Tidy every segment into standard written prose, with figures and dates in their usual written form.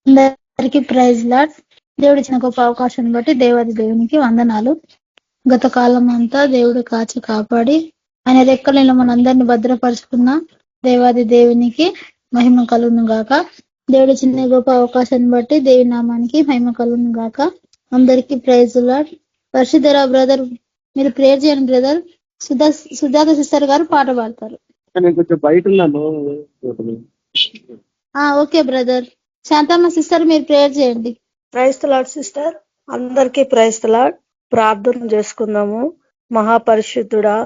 అందరికీ praise lord. దేవుడు ఇచ్చిన గొప్ప అవకాశాన్ని బట్టి దేవాది దేవునికి వందనాలు. గత కాలం అంతా దేవుడు కాచి కాపాడి ఆయన రెక్కలలో మనందరినీ భద్రపరుచుకున్న దేవాది దేవునికి మహిమ కలుగును గాక. దేవుడు ఇచ్చిన గొప్ప అవకాశాన్ని బట్టి దేవి నామానికి మహిమ కలుగును గాక. అందరికీ ప్రైజ్ లార్డ్. వర్షిధర బ్రదర్ మీరు ప్రేయర్ చేయండి బ్రదర్. సుజాత సిస్టర్ గారు పాట పాడతారు. Okay brother. శాంతమ్మ సిస్టర్ మీరు ప్రేయర్ చేయండి. Praise the Lord sister. అందరికీ ప్రైజ్ ది లార్డ్. ప్రార్థన చేసుకుందాము. మహాపరిశుద్ధుడా,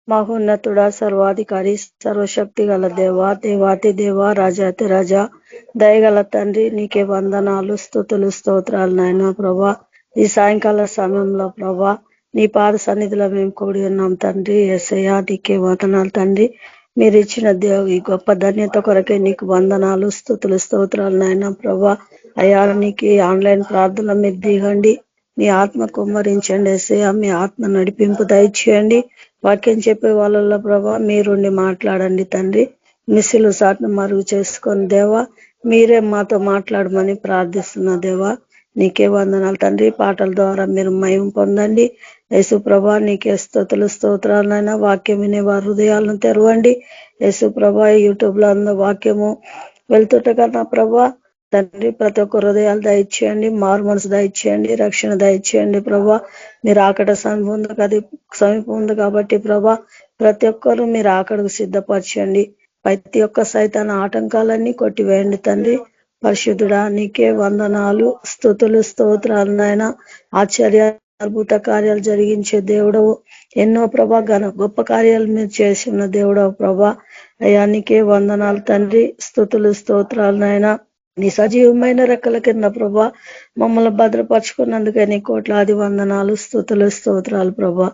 మహోన్నతుడా, సర్వాధికారి, సర్వశక్తి గల దేవ, దేవాతి దేవ, రాజాతి రాజా, దయగల తండ్రి, నీకే వందనాలు, స్తుతులు, స్తోత్రాలు నాయన ప్రభా. ఈ సాయంకాల సమయంలో ప్రభా నీ పాద సన్నిధిలో మేము కూడి ఉన్నాం తండ్రి. యేసయ్యా నీకే వందనాలు తండ్రి. మీరు ఇచ్చిన ఈ గొప్ప ధన్యత కొరకే నీకు వందనాలు, స్తుతులు, స్తోత్రాలు నాయన ప్రభా. అయ్యా నీకు ఆన్లైన్ ప్రార్థనలో మీరు దిగండి, మీ ఆత్మ కుమ్మరించండి యేసయ్యా. మీ ఆత్మ నడిపింపు దయచేయండి. వాక్యం చెప్పే వాళ్ళలో ప్రభా మీరుండి మాట్లాడండి తండ్రి. మిస్సులు సాట్ను మరుగు చేసుకొని దేవా మీరే మాతో మాట్లాడమని ప్రార్థిస్తున్నా దేవా. నీకే వందనాలు తండ్రి. పాటల ద్వారా మీరు మహిమ పొందండి యేసు ప్రభా. నీకే స్తుతులు, స్తోత్రాలైనా వాక్యం వినే వారి హృదయాలను తెరవండి యేసు ప్రభా. యూట్యూబ్ లో అంద వాక్యము వెళ్తుంటగా నా ప్రభా తండ్రి ప్రతి ఒక్క హృదయాలు దయచేయండి, మారు మనసు దయచేయండి, రక్షణ దయచేయండి ప్రభా. మీరు ఆకడ సమీపం ఉంది కాబట్టి ప్రభా ప్రతి ఒక్కరు మీరు ఆకడకు సిద్ధపరచండి. ప్రతి ఒక్క సైతాన ఆటంకాలన్నీ కొట్టివేయండి తండ్రి. పరిశుద్ధుడా నీకే వందనాలు, స్తుతులు, స్తోత్రాలు నాయన. ఆశ్చర్య అద్భుత కార్యాలు జరిగించే దేవుడవు, ఎన్నో ప్రభా గొప్ప కార్యాలు మీరు చేసి ఉన్న దేవుడవు ప్రభా. అయ్యా నీకే వందనాలు తండ్రి, స్తుతులు, స్తోత్రాలు నాయన. నీ సజీవమైన రెక్కల కింద ప్రభా మమ్మల్ని భద్రపరుచుకున్నందుకే నీ కోట్లాది వందనాలు, స్తుతులు, స్తోత్రాలు ప్రభా.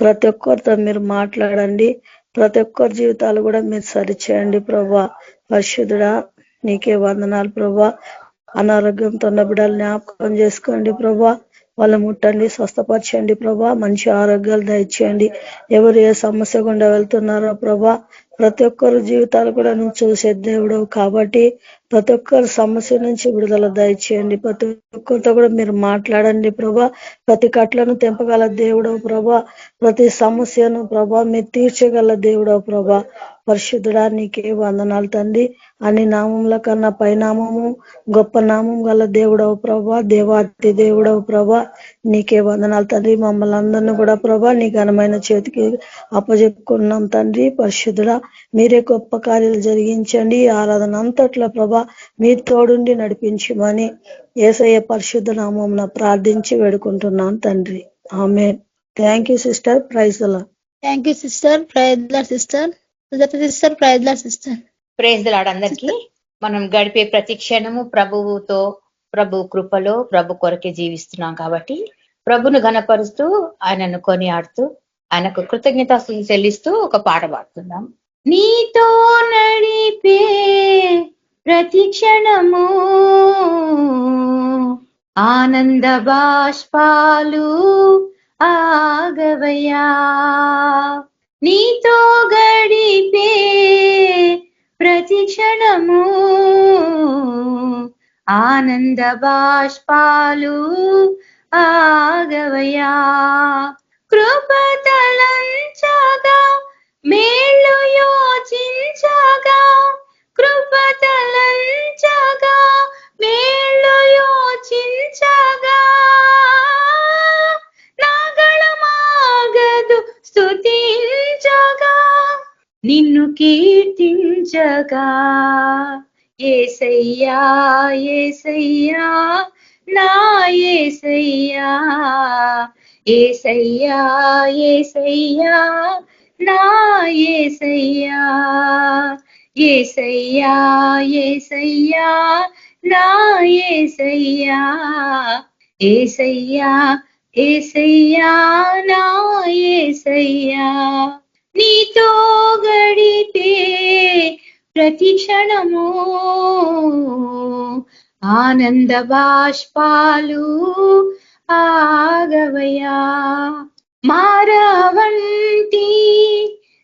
ప్రతి ఒక్కరితో మీరు మాట్లాడండి, ప్రతి ఒక్కరి జీవితాలు కూడా మీరు సరిచేయండి ప్రభా. పరిశుద్ధుడా నీకే వందనాలు ప్రభా. అనారోగ్యంతో ఉన్న బిడ్డలు జ్ఞాపకం చేసుకోండి ప్రభా. వాళ్ళు ముట్టండి, స్వస్థపరచండి ప్రభా. మంచి ఆరోగ్యాలు దయచేయండి. ఎవరు ఏ సమస్య గుండా వెళ్తున్నారో ప్రభా ప్రతి ఒక్కరు జీవితాలు కూడా నువ్వు చూసే దేవుడు కాబట్టి ప్రతి ఒక్కరు సమస్య నుంచి విడుదల దయచేయండి. ప్రతి ఒక్కరితో కూడా మీరు మాట్లాడండి ప్రభా. ప్రతి కట్లను తెంపగల దేవుడవు ప్రభా. ప్రతి సమస్యను ప్రభా మీరు తీర్చగల దేవుడవు ప్రభా. పరిశుద్ధుడా నీకే వందనాలు తండ్రి. అన్ని నామముల కన్నా పైనామము గొప్ప నామం గల దేవుడవు ప్రభా. దేవాతి దేవుడవు ప్రభా. నీకే వందనాలు తండ్రి. మమ్మల్ని అందరినీ కూడా ప్రభా నీ ఘనమైన చేతికి అప్పజెప్పుకున్నాం తండ్రి. పరిశుద్ధుడా మీరే గొప్ప కార్యాలు జరిగించండి. ఆరాధన అంతట్లో ప్రభా మీరు తోడుండి నడిపించమని యేసయ్య పరిశుద్ధ నామమున ప్రార్థించి వేడుకుంటున్నాను తండ్రి. Amen. Thank you sister. Praise the Lord. Thank you sister. Praise the Lord sister. Sister praise the Lord sister. Praise the Lord. అందరికీ మనం గడిపే ప్రతి క్షణము ప్రభువుతో, ప్రభు కృపలో, ప్రభు కొరకే జీవిస్తున్నాం కాబట్టి ప్రభును ఘనపరుస్తూ ఆయనను కొనియాడుతూ ఆయనకు కృతజ్ఞతాస్తుతులు చెల్లిస్తూ ఒక పాట పాడుతున్నాం. నీతో నడిపే ప్రతి క్షణము ఆనంద బాష్పాలు ఆగవయ్యా. నీతో గడిపే ప్రతి క్షణము ఆనంద బాష్పాలు ఆగవయ్యా. కృపతలంచగా మేలు యోచించగా, కృపతలంచగా మేలు యోచించగా, నాగళమాగదు స్తుతించగా, నిన్ను కీర్తించగా. యేసయ్యా యేసయ్యా నా యేసయ్యా, యేసయ్యా యేసయ్యా నా యేసయ్యా, యేసయ్యా యేసయ్యా నా యేసయ్యా, యేసయ్యా యేసయ్యా నా యేసయ్యా. నీతో గడిపే ప్రతి క్షణము ఆనంద బాష్పాలు ఆగవయ్యా. మారవంటి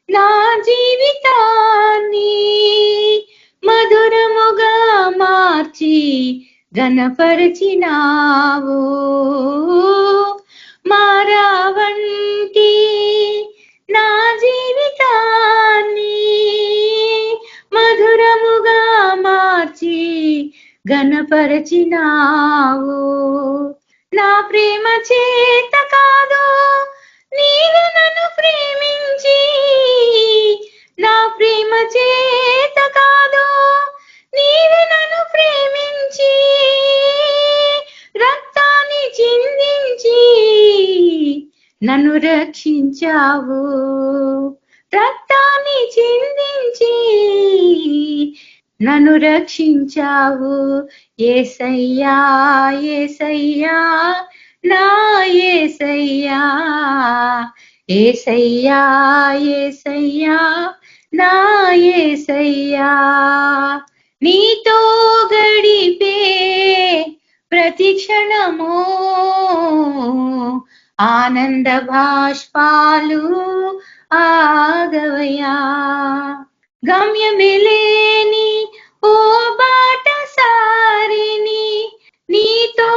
నా జీవితాన్ని మధురముగా మార్చి ఘనపరచినావు. మారావంటి నా జీవితాన్ని మధురముగా మార్చి ఘనపరచినావు. నా ప్రేమ చేత కాదు నీవు నన్ను ప్రేమించి, నా ప్రేమ చేత కాదు నీవు నన్ను ప్రేమించి, రక్తాన్ని చిందించి నన్ను రక్షించావు. రక్తాన్ని చిందించి నన్ను రక్షించావు. యేసయ్యా యేసయ్యా నా యేసయ్యా, యేసయ్యా యేసయ్యా నా యేసయ్యా. నీతో గడిపే ప్రతి క్షణము ఆనంద బాష్పాలు ఆగవయా. గమ్యమిలేని ఓ బాట సారిని నీతో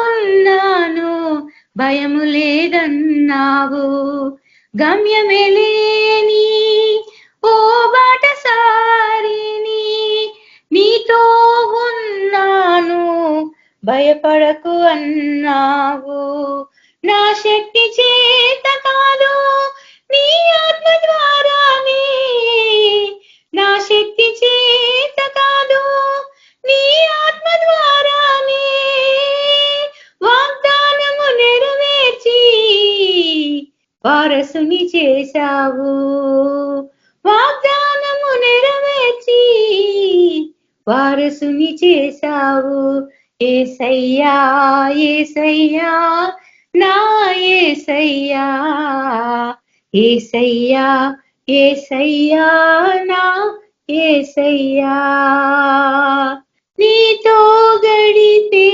ఉన్నాను భయము లేదన్నావు. గమ్యమిలేని ఓ బాట సారిని నీతో ఉన్నాను భయపడకు అన్నావు. నా శక్తి చేత కాదు నీ ఆత్మ ద్వారానే, నా శక్తి చేత కాదు నీ ఆత్మ ద్వారానే వాగ్దానము నెరవేర్చి వారసుని చేశావు. వాగ్దానము నెరవేర్చి వారసుని చేశావు. యేసయ్యా యేసయ్యా నా యేసయ్యా, యేసయ్యా యేసయ్యా నా యేసయ్యా. నీతో గడిపే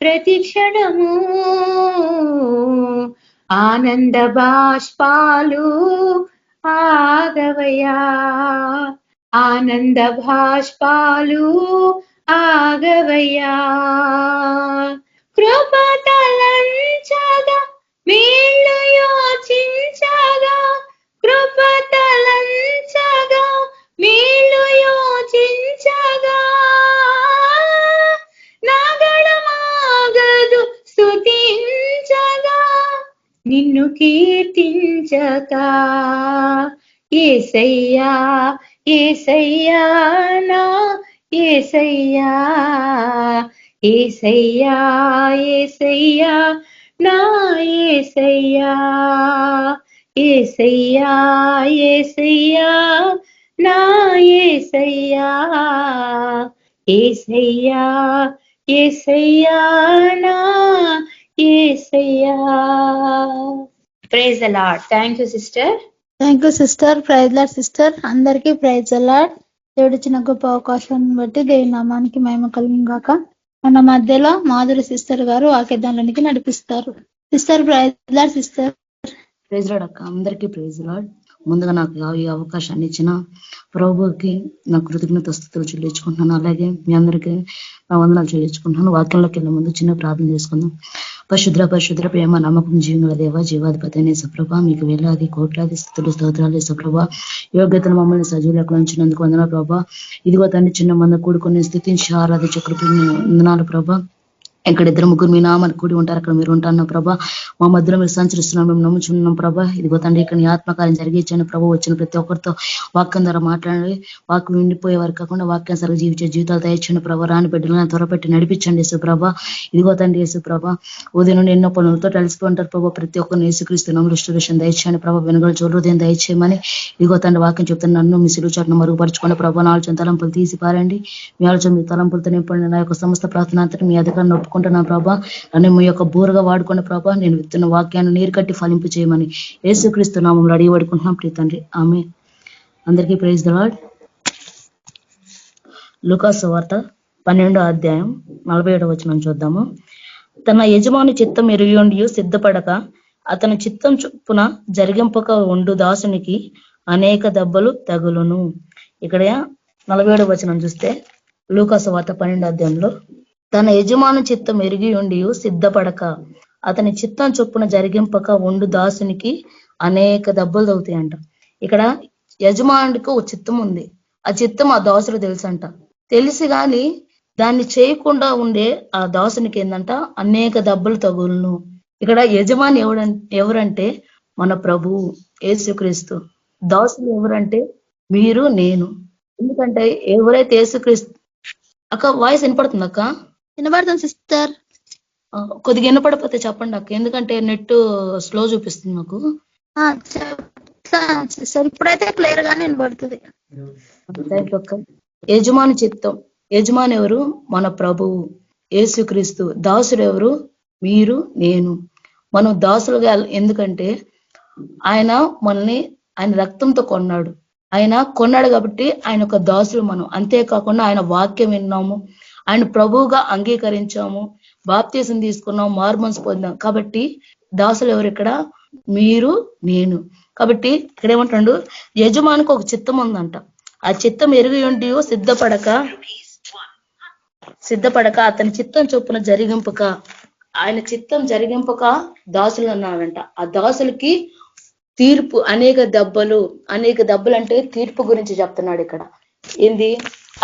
ప్రతి క్షణము ఆనంద బాష్పాలు ఆగవయా. ఆనంద బాష్పాలు ఆగవయా. కృపతలంచగా మేళ్ళు యోచించగా, కృపతలంచగా మేళ్ళు యోచించగా, నాగడమాగదు స్తుతించగా నిన్ను కీర్తించక. యేసయ్యా యేసయ్యా నా యేసయ్యా, యేసయ్యా యేసయ్యా నా యేసయ్యా, యేసయ్యా యేసయ్యా నా యేసయ్యా, యేసయ్యా యేసయ్యా నా Yesayya. Praise the Lord. Thank you sister. Thank you sister. Praise Lord sister. అందరికీ ప్రైజ్ ది లార్డ్. దేవుడిచ్చిన గొప్ప అవకాశాన్ని బట్టి దేవుని నామానికి మహిమ కలుగును గాక. మన మధ్యలో మాధురి సిస్టర్ గారు వాక్యదానానికి నడిపిస్తారు. Sister praise Lord sister. Praise Lord అక్క. అందరికీ ప్రైజ్ లార్డ్. ముందుగా నాకు ఈ అవకాశాన్ని ఇచ్చిన ప్రభువుకి నా కృతజ్ఞత స్తుతులు చెల్లించుకుంటున్నాను. అలాగే మీ అందరికీ నా వందనాలు చెల్లించుకుంటున్నాను. వాక్యంలోకి వెళ్ళే ముందు చిన్న ప్రార్థన చేసుకుందాం. పరిశుద్ర ప్రేమ నమ్మకం జీవన దేవ జీవాధిపతి అనే సప్రభ మీకు వేలాది కోట్లాది స్థుతులు స్తోత్రాలు సప్రభ. యోగ్యతను మమ్మల్ని సజీవులకు ఉంచినందుకు వందనాలు ప్రభా. ఇదిగో తండ్రి చిన్న మంద కూడుకొని స్థుతించి ఆరాధించే కృపను వందనాలు ప్రభా. ఎక్కడ ఇద్దరు ముగ్గురు మీ నామాలు కూడి ఉంటారు అక్కడ మీరు ఉంటాను ప్రభా. మా మధ్యలో మీరు సంచరిస్తున్నాం, మేము నమ్ముచున్నాం ప్రభా. ఇదిగో తండ్రి ఇక్కడ నీ ఆత్మకార్యం జరిగించాను ప్రభా. వచ్చిన ప్రతి ఒక్కరితో వాక్యం ద్వారా మాట్లాడండి. వాక్యం నిండిపోయే వారు కాకుండా వాక్యానుసారంగా జీవించే జీవితాలు దయచండి ప్రభా. రాని బిడ్డలను త్వరపెట్టి నడిపించండి యేసు ప్రభా. ఇదిగో తండ్రి యేసు ప్రభా. ఉదయం నుండి ఎన్నో పనులతో కలిసిపోంటారు ప్రభా. ప్రతి ఒక్కరిని యేసుక్రీస్తు నామములో రిస్టరేషన్ దయచేయండి ప్రభా. వెనుగల హృదయం దయచేయమని ఇదిగో తండ్రి వాక్యం చెప్తాను. నన్ను మీ సిలువ చాటును మరుగుపరచుకోండి ప్రభా. నా ఆలోచన తలంపులు తీసి పారండి. మీ ఆలోచన మీ తలంపులతో నింపండి. నా యొక్క సమస్త ప్రార్థన అంతా మీ అధికారాన్ని ఒప్పుకుంటున్నాను ప్రభా. నన్ను మీ యొక్క బూరగా వాడుకోండి ప్రభా. నేను విత్తున్న వాక్యాన్ని నీరు కట్టి ఫలింపు చేయమని యేసుక్రీస్తు నామములో అడిగి పడుకుంటున్నాం ప్రియ తండ్రి. ఆమేన్. అందరికీ ప్రైజ్ ది లార్డ్. లూకా సువార్త 12వ అధ్యాయం 47వ వచనం చూద్దాము. తన యజమాని చిత్తం ఎరుగండి సిద్ధపడక అతని చిత్తం చొప్పున జరిగింపక ఉండు దాసునికి అనేక దెబ్బలు తగులును. ఇక్కడ 47వ వచనం చూస్తే లూకాసు వార్త 12వ అధ్యాయంలో తన యజమాను చిత్తం ఎరిగి ఉండి సిద్ధపడక అతని చిత్తం చొప్పున జరిగింపక ఉండు దాసునికి అనేక దెబ్బలు తగ్గుతాయంట. ఇక్కడ యజమానుడికి ఒక చిత్తం ఉంది. ఆ చిత్తం ఆ దాసుడు తెలుసంట. తెలిసి గాని దాన్ని చేయకుండా ఉండే ఆ దాసునికి ఏంటంట అనేక దెబ్బలు తగులును. ఇక్కడ యజమాని ఎవరంటే మన ప్రభువు యేసుక్రీస్తు. దాసులు ఎవరంటే మీరు నేను. ఎందుకంటే ఎవరైతే యేసుక్రీస్తు అక్క వాయిస్ వినపడుతుంది అక్క? వినబడుతుంది సిస్టర్. కొద్దిగా వినపడకపోతే చెప్పండి అక్క, ఎందుకంటే నెట్ స్లో చూపిస్తుంది నాకు. సిస్టర్ ఇప్పుడైతే క్లియర్ గానే వినబడుతుంది. థ్యాంక్ యూ అక్క. యజమాని చిత్తం. యజమాని ఎవరు? మన ప్రభువు యేసుక్రీస్తు. దాసుడు ఎవరు? మీరు నేను. మనం దాసులుగా ఎందుకంటే ఆయన మనల్ని ఆయన రక్తంతో కొన్నాడు. ఆయన కొన్నాడు కాబట్టి ఆయన ఒక దాసులు మనం. అంతేకాకుండా ఆయన వాక్యం విన్నాము, ఆయన ప్రభువుగా అంగీకరించాము, బాప్తీసం తీసుకున్నాం, మారుమనసు పొందాం. కాబట్టి దాసులు ఎవరు ఇక్కడ? మీరు నేను. కాబట్టి ఇక్కడ ఏమంటాడు? యజమానికి ఒక చిత్తం ఉందంట. ఆ చిత్తం ఎరిగి ఉండి సిద్ధపడక అతని చిత్తం చొప్పున జరిగింపక, ఆయన చిత్తం జరిగింపక దాసులు అన్నాడంట. ఆ దాసులకి తీర్పు, అనేక దెబ్బలు అంటే తీర్పు గురించి చెప్తున్నాడు ఇక్కడ. ఏంది?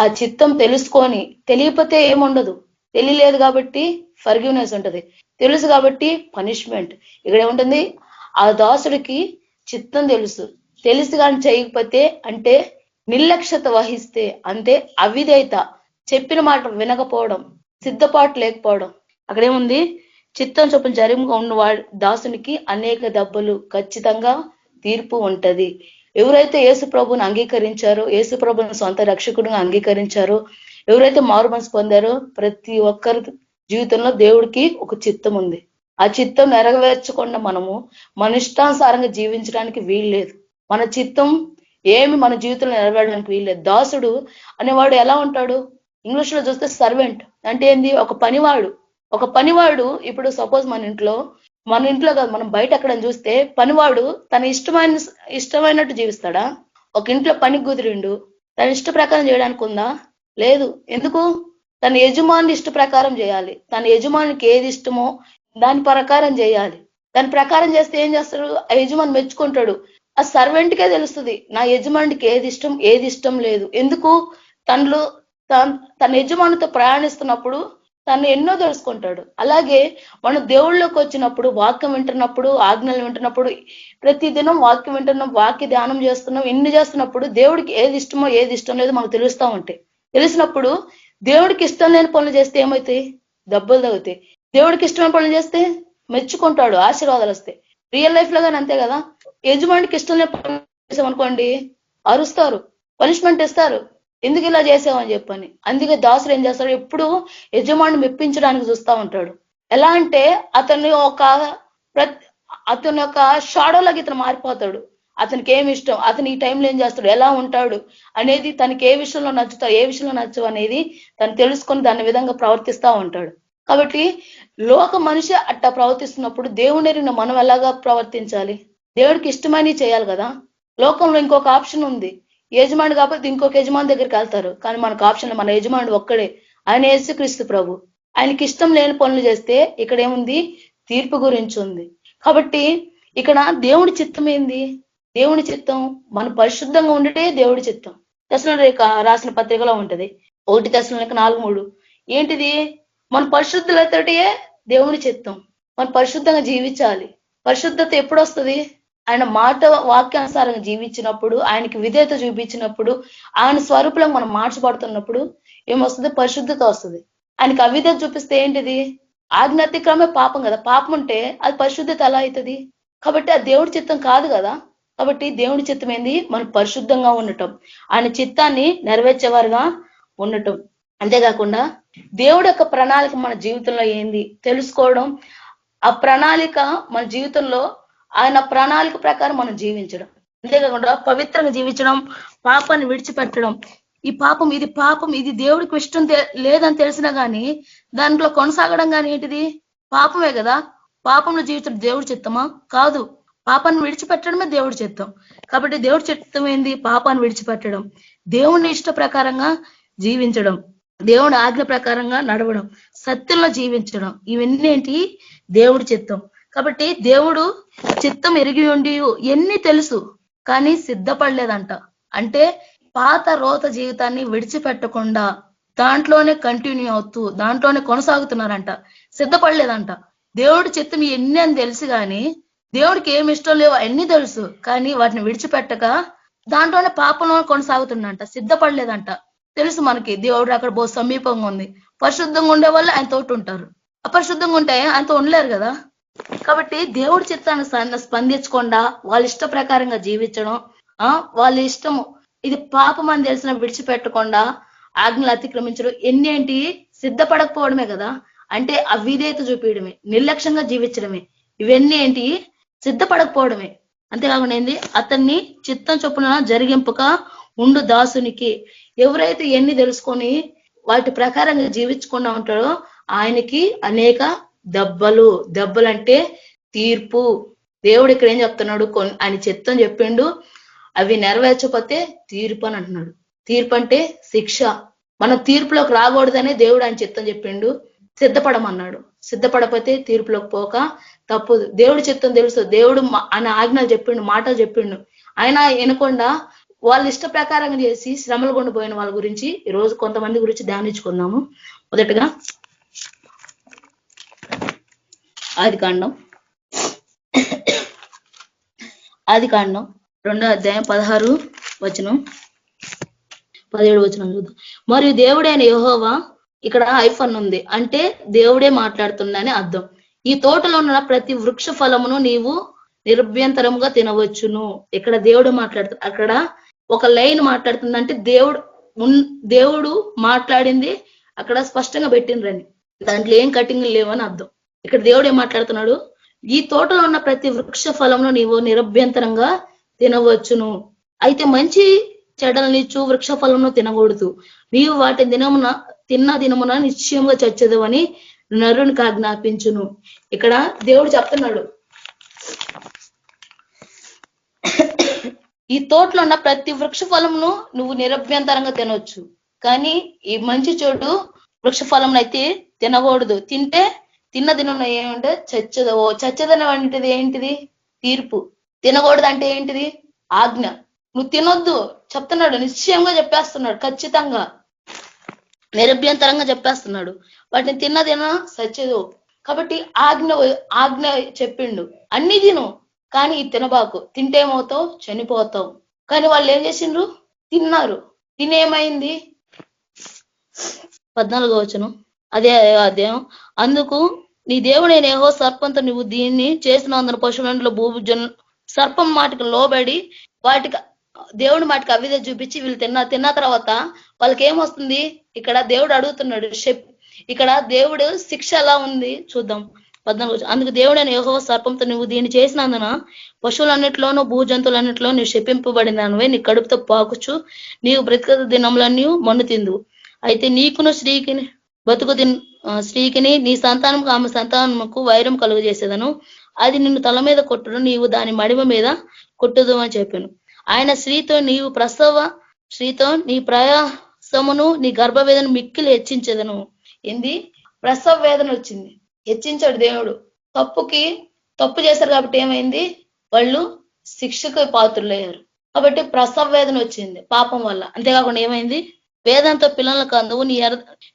ఆ చిత్తం తెలుసుకొని, తెలియకపోతే ఏముండదు. తెలియలేదు కాబట్టి ఫర్గివ్నెస్ ఉంటది, తెలుసు కాబట్టి పనిష్మెంట్. ఇక్కడ ఏముంటుంది? ఆ దాసుడికి చిత్తం తెలిసి కానీ చేయకపోతే అంటే నిర్లక్ష్యత వహిస్తే, అంటే అవిధేయత, చెప్పిన మాట వినకపోవడం, సిద్ధపాటు లేకపోవడం. అక్కడేముంది? చిత్తం చొప్పున జరిగిగా ఉన్న దాసునికి అనేక దెబ్బలు, ఖచ్చితంగా తీర్పు ఉంటది. ఎవరైతే యేసు ప్రభుని అంగీకరించారో, యేసు ప్రభుని సొంత రక్షకుడిగా అంగీకరించారో, ఎవరైతే మారు మనసు పొందారో, ప్రతి ఒక్కరి జీవితంలో దేవుడికి ఒక చిత్తం ఉంది. ఆ చిత్తం నెరవేర్చకుండా మనము మన ఇష్టానుసారంగా జీవించడానికి వీల్లేదు. మన చిత్తం ఏమి మన జీవితంలో నెరవేరడానికి వీల్లేదు. దాసుడు అనేవాడు ఎలా ఉంటాడు? ఇంగ్లీష్ లో చూస్తే సర్వెంట్ అంటే ఏంది? ఒక పనివాడు. ఇప్పుడు సపోజ్ మన ఇంట్లో కాదు, మనం బయట ఎక్కడ చూస్తే పనివాడు తన ఇష్టమైనట్టు జీవిస్తాడా? ఒక ఇంట్లో పని కుదిరిండు, తన ఇష్ట ప్రకారం చేయడానికి ఉందా? లేదు. ఎందుకు? తన యజమాని ఇష్ట ప్రకారం చేయాలి. తన యజమానికి ఏది ఇష్టమో దాని ప్రకారం చేయాలి. దాని ప్రకారం చేస్తే ఏం చేస్తాడు? ఆ యజమాని మెచ్చుకుంటాడు. ఆ సర్వెంట్కే తెలుస్తుంది నా యజమానికి ఏది ఇష్టం లేదు. ఎందుకు? తన యజమానితో ప్రయాణిస్తున్నప్పుడు తను ఎన్నో తెలుసుకుంటాడు. అలాగే మనం దేవుళ్ళలోకి వచ్చినప్పుడు, వాక్యం వింటున్నప్పుడు, ఆజ్ఞలు వింటున్నప్పుడు, ప్రతిదినం వాక్యం వింటున్నాం, వాక్య ధ్యానం చేస్తున్నాం, ఇన్ని చేస్తున్నప్పుడు దేవుడికి ఏది ఇష్టమో ఏది ఇష్టం లేదో మనకు తెలుస్తూ ఉంటాయి. తెలిసినప్పుడు దేవుడికి ఇష్టం లేని పనులు చేస్తే ఏమవుతాయి? దెబ్బలు తగ్గుతాయి. దేవుడికి ఇష్టమైన పనులు చేస్తే మెచ్చుకుంటాడు, ఆశీర్వాదాలు వస్తాయి. రియల్ లైఫ్ లో కానీ అంతే కదా. యజమానికి ఇష్టం లేని పనులు చేసామనుకోండి, అరుస్తారు, పనిష్మెంట్ ఇస్తారు, ఎందుకు ఇలా చేసావని చెప్పని. అందుకే దాసుడు ఏం చేస్తాడు? ఎప్పుడు యజమాని మెప్పించడానికి చూస్తూ ఉంటాడు. ఎలా అంటే అతని యొక్క షాడోలాగా ఇతను మారిపోతాడు. అతనికి ఏమి ఇష్టం, అతను ఈ టైంలో ఏం చేస్తాడు, ఎలా ఉంటాడు అనేది, తనకి ఏ విషయంలో నచ్చుతా ఏ విషయంలో నచ్చవు అనేది తను తెలుసుకొని దాని విధంగా ప్రవర్తిస్తూ ఉంటాడు. కాబట్టి లోక మనిషి అట్టా ప్రవర్తిస్తున్నప్పుడు దేవుని మనం ఎలాగా ప్రవర్తించాలి? దేవుడికి ఇష్టమని చేయాలి కదా. లోకంలో ఇంకొక ఆప్షన్ ఉంది. యజమాని కాబట్టి ఇంకొక యజమాని దగ్గరికి వెళ్తారు, కానీ మనకు ఆప్షన్, మన యజమాని ఒక్కడే, ఆయన యేసుక్రీస్తు ప్రభు. ఆయనకి ఇష్టం లేని పనులు చేస్తే ఇక్కడ ఏముంది? తీర్పు గురించి ఉంది. కాబట్టి ఇక్కడ దేవుడి చిత్తం ఏంది? దేవుడి చిత్తం మన పరిశుద్ధంగా ఉండటే దేవుడి చిత్తం. తెస్సలోనిక రాసిన పత్రికలో ఉంటది, 1 తెస్సలోనిక 4:3. ఏంటిది? మన పరిశుద్ధులతోటే దేవుడి చిత్తం. మనం పరిశుద్ధంగా జీవించాలి. పరిశుద్ధత ఎప్పుడు వస్తుంది? ఆయన మాట వాక్యానుసారంగా జీవించినప్పుడు, ఆయనకి విధేయత చూపించినప్పుడు, ఆయన స్వరూపంలో మనం మార్చబడుతున్నప్పుడు ఏమొస్తుంది? పరిశుద్ధత వస్తుంది. ఆయనకి అవిధేయత చూపిస్తే ఏంటిది? ఆజ్ఞాతిక్రమే పాపం కదా. పాపం ఉంటే అది పరిశుద్ధత ఎలా అవుతుంది? కాబట్టి అది దేవుడి చిత్తం కాదు కదా. కాబట్టి దేవుడి చిత్తం ఏంది? మనం పరిశుద్ధంగా ఉండటం, ఆయన చిత్తాన్ని నెరవేర్చేవారుగా ఉండటం. అంతేకాకుండా దేవుడి యొక్క ప్రణాళిక మన జీవితంలో ఏంది తెలుసుకోవడం, ఆ ప్రణాళిక మన జీవితంలో ఆయన ప్రణాళిక ప్రకారం మనం జీవించడం. అంతేకాకుండా పవిత్రంగా జీవించడం, పాపాన్ని విడిచిపెట్టడం. ఈ పాపం ఇది దేవుడికి ఇష్టం లేదని తెలిసినా కానీ దాంట్లో కొనసాగడం కానీ ఏంటిది? పాపమే కదా. పాపంలో జీవితం దేవుడి చిత్తమా? కాదు. పాపాన్ని విడిచిపెట్టడమే దేవుడి చిత్తం. కాబట్టి దేవుడి చిత్తం ఏంది? పాపాన్ని విడిచిపెట్టడం, దేవుని ఇష్ట ప్రకారంగా జీవించడం. దేవుడు ఆజ్ఞ ప్రకారంగా నడవడం, సత్యంలో జీవించడం, ఇవన్నీ ఏంటి? దేవుడి చిత్తం. కాబట్టి దేవుడు చిత్తం ఎరిగి ఉండి ఎన్ని తెలుసు, కానీ సిద్ధపడలేదంట. అంటే పాత రోత జీవితాన్ని విడిచిపెట్టకుండా దాంట్లోనే కంటిన్యూ అవుతూ దాంట్లోనే కొనసాగుతున్నారంట. సిద్ధపడలేదంట. దేవుడి చిత్తం ఎన్ని అని తెలుసు కానీ దేవుడికి ఏమి ఇష్టం లేవు అన్ని తెలుసు, కానీ వాటిని విడిచిపెట్టక దాంట్లోనే పాపంలో కొనసాగుతుందంట. సిద్ధపడలేదంట. తెలుసు మనకి దేవుడు అక్కడ బహు సమీపంగా ఉంది. పరిశుద్ధంగా ఉండే వాళ్ళు ఆయన తోటి ఉంటారు, అపరిశుద్ధంగా ఉంటే ఆయనతో ఉండలేరు కదా. కాబట్టి దేవుడి చిత్తాన్ని స్పందించకుండా వాళ్ళ ఇష్ట ప్రకారంగా జీవించడం, వాళ్ళ ఇష్టము ఇది పాపం అని తెలిసిన విడిచిపెట్టకుండా ఆజ్ఞలు అతిక్రమించడం, ఎన్ని ఏంటి? సిద్ధపడకపోవడమే కదా. అంటే అవిధేయత చూపించడమే, నిర్లక్ష్యంగా జీవించడమే, ఇవన్నీ ఏంటి? సిద్ధపడకపోవడమే. అంతేకాకుండా ఏంది? అతన్ని చిత్తం చొప్పున జరిగింపక ఉండు దాసునికి. ఎవరైతే ఎన్ని తెలుసుకొని వాటి ప్రకారంగా జీవించకుండా ఉంటాడో ఆయనకి అనేక దెబ్బలు అంటే తీర్పు. దేవుడు ఇక్కడ ఏం చెప్తున్నాడు? ఆయన చిత్తం చెప్పిండు, అవి నెరవేర్చకపోతే తీర్పు అని అంటున్నాడు. తీర్పు అంటే శిక్ష. మనం తీర్పులోకి రాకూడదనే దేవుడు ఆయన చిత్తం చెప్పిండు, సిద్ధపడమన్నాడు. సిద్ధపడకపోతే తీర్పులోకి పోక తప్పదు. దేవుడి చిత్తం తెలుసు. దేవుడు ఆయన ఆజ్ఞలు చెప్పిండు, మాటలు చెప్పిండు. ఆయన వినకుండా వాళ్ళ ఇష్ట ప్రకారంగా చేసి శ్రమలు కొండిపోయిన వాళ్ళ గురించి ఈ రోజు కొంతమంది గురించి ధ్యానించుకున్నాము. మొదటగా ఆదికాండం 2వ అధ్యాయం 16 వచనం 17 వచనం చూద్దాం. మరియు దేవుడైన యెహోవా, ఇక్కడ ఐఫన్ ఉంది అంటే దేవుడే మాట్లాడుతుందని అర్థం. ఈ తోటలో ఉన్న ప్రతి వృక్ష ఫలమును నీవు నిరభ్యంతరముగా తినవచ్చును. ఇక్కడ దేవుడు మాట్లాడుతు, అక్కడ ఒక లైన్ మాట్లాడుతుందంటే దేవుడు మాట్లాడింది అక్కడ స్పష్టంగా పెట్టిండ్రని, దాంట్లో ఏం కటింగ్ లేవని అర్థం. ఇక్కడ దేవుడు ఏం మాట్లాడుతున్నాడు? ఈ తోటలో ఉన్న ప్రతి వృక్ష ఫలమును నీవు నిరభ్యంతరంగా తినవచ్చును. అయితే మంచి చెడలనిచ్చు వృక్ష ఫలమును తినకూడదు. నీవు వాటి తిన్న దినమున నిశ్చయంగా చచ్చదు అని నరునికి ఆజ్ఞాపించును. ఇక్కడ దేవుడు చెప్తున్నాడు, ఈ తోటలో ఉన్న ప్రతి వృక్ష ఫలమును నువ్వు నిరభ్యంతరంగా తినవచ్చు, కానీ ఈ మంచి చోటు వృక్ష ఫలం అయితే తినకూడదు. తింటే తిన్న దినం ఏమంటే చచ్చదనం అంటే ఏంటిది? తీర్పు. తినకూడదు అంటే ఏంటిది? ఆజ్ఞ. నువ్వు తినొద్దు చెప్తున్నాడు, నిశ్చయంగా చెప్పేస్తున్నాడు, ఖచ్చితంగా నిరభ్యంతరంగా చెప్పేస్తున్నాడు. వాటిని తిన్న సత్యదు. కాబట్టి ఆజ్ఞ చెప్పిండు, అన్ని తిను, కానీ ఇది తినబాకు, తింటే ఏమవుతావు? చనిపోతావు. కానీ వాళ్ళు ఏం చేసిండ్రు? తిన్నారు. తినేమైంది? 14వ వచనం అదే అధ్యాయం. అందుకు నీ దేవుడైన యెహోవా సర్పంతో నువ్వు దీన్ని చేసినందున పశువులలో భూజను సర్పం మాటకు లోబడి వాటికి దేవుడి మాటకి అవిధేయత చూపించి వీళ్ళు తిన్న తర్వాత వాళ్ళకి ఏమొస్తుంది? ఇక్కడ దేవుడు అడుగుతున్నాడు, ఇక్కడ దేవుడు శిక్ష ఎలా ఉంది చూద్దాం. 14. అందుకు దేవుడైన యెహోవా సర్పంతో నువ్వు దీన్ని చేసినందున పశువులన్నిట్లోనూ భూజంతువులన్నిట్లో నువ్వు శపింపబడినవే, నీ కడుపుతో పాకుచు నీవు బ్రతిక దినంలన్నీ మన్ను తిందు. అయితే నీకును స్త్రీకిని నీ సంతానంకు ఆమె సంతానముకు వైరం కలుగు చేసేదను. అది నిన్ను తల మీద కొట్టుడు, నీవు దాని మడిమ మీద కొట్టుదు అని చెప్పాను. ఆయన స్త్రీతో నీ ప్రయాసమును నీ గర్భవేదన మిక్కిలి హెచ్చించేదను. ఏంది? ప్రసవ వేదన వచ్చింది, హెచ్చించాడు దేవుడు. తప్పు చేశారు కాబట్టి ఏమైంది? వాళ్ళు శిక్షకు పాత్రులయ్యారు. కాబట్టి ప్రసవ వేదన వచ్చింది పాపం వల్ల. అంతేకాకుండా ఏమైంది? వేదంతో పిల్లలకు అందువు,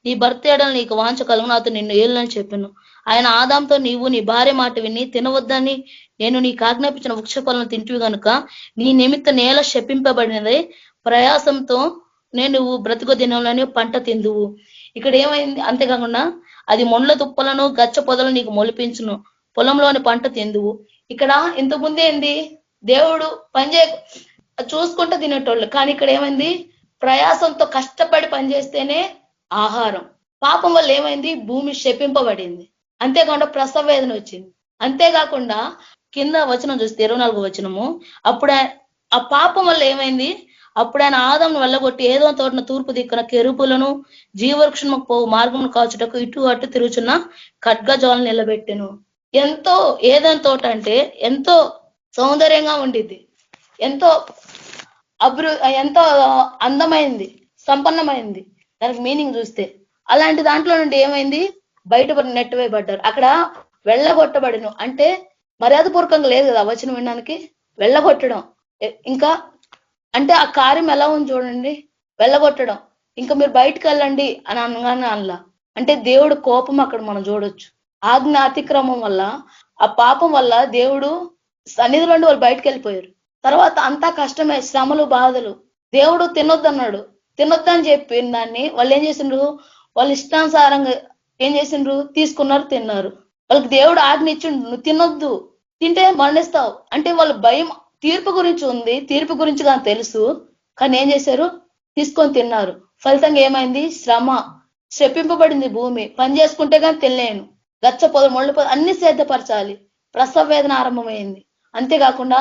నీ భర్త ఏడలు నీకు వాంఛ కలుగును, అతను నిన్ను ఏళ్ళని చెప్పాను. ఆయన ఆదాంతో నీవు నీ భార్య మాట విని తినవద్దని నేను నీకు ఆజ్ఞాపించిన వృక్ష ఫలను తింటివి కనుక నీ నిమిత్త నేల శపింపబడినదే, ప్రయాసంతో నువ్వు బ్రతుకు దినంలోనే పంట తిందువు. ఇక్కడ ఏమైంది? అంతేకాకుండా అది మొండ్ల తుప్పలను గచ్చ పొదలు నీకు మొలిపించును, పొలంలోని పంట తిందువు. ఇక్కడ ఇంతకుముందు ఏంది? దేవుడు చూసుకుంటూ తినేటోళ్ళు, కానీ ఇక్కడ ఏమైంది? ప్రయాసంతో కష్టపడి పనిచేస్తేనే ఆహారం. పాపం వల్ల ఏమైంది? భూమి శపింపబడింది. అంతేకాకుండా ప్రసవ వేదన వచ్చింది. అంతేకాకుండా కింద వచనం చూస్తే 24వ వచనము, అప్పుడు ఆ పాపం వల్ల ఏమైంది? అప్పుడు ఆయన ఆదామును వెళ్ళగొట్టి ఏదో తోటన తూర్పు దిక్కున కెరూబులను జీవవృక్షము పోవు మార్గమును కాచుటకు ఇటు అటు తిరుగుచున్న ఖడ్గజాలను నిలబెట్టెను. ఎంతో ఏదైనా తోట అంటే ఎంతో సౌందర్యంగా ఉండిద్ది, ఎంతో ఎంతో అందమైంది, సంపన్నమైంది. దానికి మీనింగ్ చూస్తే అలాంటి దాంట్లో నుండి ఏమైంది, బయట నెట్టివేయబడ్డారు. అక్కడ వెళ్ళగొట్టబడిను అంటే మర్యాదపూర్వకంగా లేదు కదా వచనం వినడానికి, వెళ్ళగొట్టడం. ఇంకా అంటే ఆ కార్యం ఎలా ఉంది చూడండి, వెళ్ళగొట్టడం. ఇంకా మీరు బయటకు వెళ్ళండి అని అనగానే అనలా. అంటే దేవుడు కోపం అక్కడ మనం చూడొచ్చు. ఆజ్ఞ అతిక్రమం వల్ల, ఆ పాపం వల్ల దేవుడు సన్నిధిలో నుండి వాళ్ళు బయటకు వెళ్ళిపోయారు. తర్వాత అంతా కష్టమే, శ్రమలు, బాధలు. దేవుడు తినొద్దన్నాడు, తినొద్దని చెప్పి దాన్ని వాళ్ళు ఏం చేసిండ్రు, వాళ్ళు ఇష్టానుసారంగా ఏం చేసిండ్రు, తీసుకున్నారు, తిన్నారు. వాళ్ళకి దేవుడు ఆజ్ఞ ఇచ్చిండు, నువ్వు తినొద్దు, తింటే మరణిస్తావు అంటే వాళ్ళ భయం తీర్పు గురించి ఉంది, తీర్పు గురించి కానీ తెలుసు, కానీ ఏం చేశారు, తీసుకొని తిన్నారు. ఫలితంగా ఏమైంది, శ్రమ, శపింపబడింది భూమి. పని చేసుకుంటే కానీ తినలేను, గచ్చ పొద, ముళ్ళ పొద అన్ని సిద్ధపరచాలి, ప్రసవ వేదన ఆరంభమైంది. అంతేకాకుండా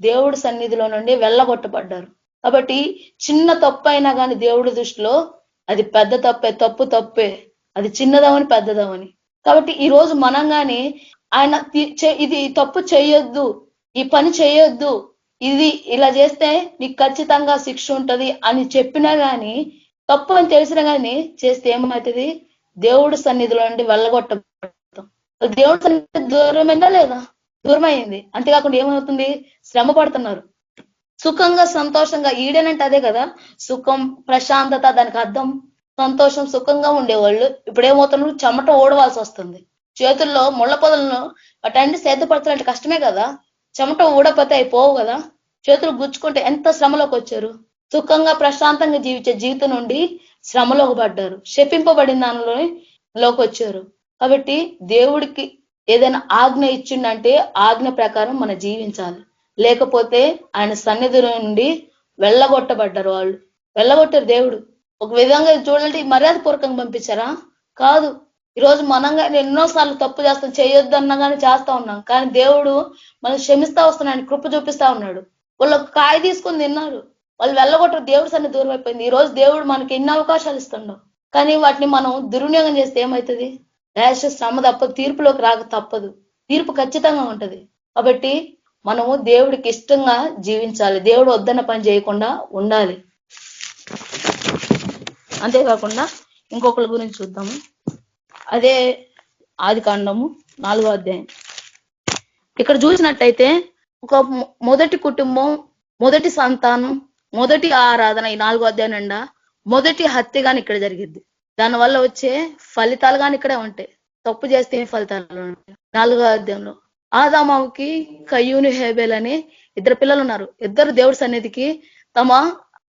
దేవుడి సన్నిధిలో నుండి వెళ్ళగొట్టబడ్డారు. కాబట్టి చిన్న తప్పు అయినా కానీ దేవుడి దృష్టిలో అది పెద్ద తప్పే, తప్పు తప్పే, అది చిన్నదవని పెద్దదవని. కాబట్టి ఈ రోజు మనం కానీ ఆయన ఇది తప్పు చేయొద్దు, ఈ పని చేయొద్దు, ఇది ఇలా చేస్తే నీకు ఖచ్చితంగా శిక్ష ఉంటది అని చెప్పినా గాని, తప్పు అని తెలిసినా గాని చేస్తే ఏమవుతుంది, దేవుడి సన్నిధిలో నుండి వెళ్ళగొట్టబడతాం. దేవుడి సన్నిధి దూరమైందా లేదా, దూరమైంది. అంతేకాకుండా ఏమవుతుంది, శ్రమ పడుతున్నారు. సుఖంగా సంతోషంగా, ఈడేనంటే అదే కదా సుఖం, ప్రశాంతత, దానికి అర్థం సంతోషం, సుఖంగా ఉండేవాళ్ళు ఇప్పుడు ఏమవుతున్నారు, చెమట ఓడవలసి వస్తుంది. చేతుల్లో ముళ్ళ పొదలను వాటన్ని సేదపరచాలంటే కష్టమే కదా, చెమట ఊడపోతే అయిపోవు కదా, చేతులు గుచ్చుకుంటే ఎంత శ్రమలోకి వచ్చారు. సుఖంగా ప్రశాంతంగా జీవించే జీవితం నుండి శ్రమలోకి పడ్డారు, శపింపబడిన దానిలోకి వచ్చారు. కాబట్టి దేవుడికి ఏదైనా ఆజ్ఞ ఇచ్చిండంటే ఆజ్ఞ ప్రకారం మనం జీవించాలి, లేకపోతే ఆయన సన్నిధి నుండి వెళ్ళగొట్టబడ్డారు. వాళ్ళు వెళ్ళగొట్టారు. దేవుడు ఒక విధంగా చూడండి, మర్యాద పూర్వకంగా పంపించారా, కాదు. ఈరోజు మనంగా ఎన్నోసార్లు తప్పు చేస్తాం, చేయొద్దు అన్నా కానీ చేస్తా ఉన్నాం, కానీ దేవుడు మనం క్షమిస్తా వస్తున్నాడు, కృప చూపిస్తా ఉన్నాడు. వాళ్ళు ఒక కాయ తీసుకుని తిన్నారు, వాళ్ళు వెళ్ళగొట్టరు, దేవుడి సన్నిధి దూరం అయిపోయింది. ఈ రోజు దేవుడు మనకి ఎన్ని అవకాశాలు ఇస్తున్నాడు, కానీ వాటిని మనం దుర్వినియోగం చేస్తే ఏమవుతుంది, శ్రమ తప్పదు, తీర్పులోకి రాక తప్పదు, తీర్పు ఖచ్చితంగా ఉంటది. కాబట్టి మనము దేవుడికి ఇష్టంగా జీవించాలి, దేవుడు వద్దన్న పని చేయకుండా ఉండాలి. అంతేకాకుండా ఇంకొకరి గురించి చూద్దాము. అదే ఆదికాండము 4వ అధ్యాయం. ఇక్కడ చూసినట్టయితే ఒక మొదటి కుటుంబం, మొదటి సంతానం, మొదటి ఆరాధన ఈ 4వ అధ్యాయం నిండా మొదటి హత్య గాని ఇక్కడ జరిగింది. దానివల్ల వచ్చే ఫలితాలు కానీ ఇక్కడే ఉంటాయి. తప్పు చేస్తే ఏం ఫలితాలు ఉంటాయి. 4వ అధ్యాయంలో ఆదాముకి కయ్యూను హేబేల్ అని ఇద్దరు పిల్లలు ఉన్నారు. ఇద్దరు దేవుడి సన్నిధికి తమ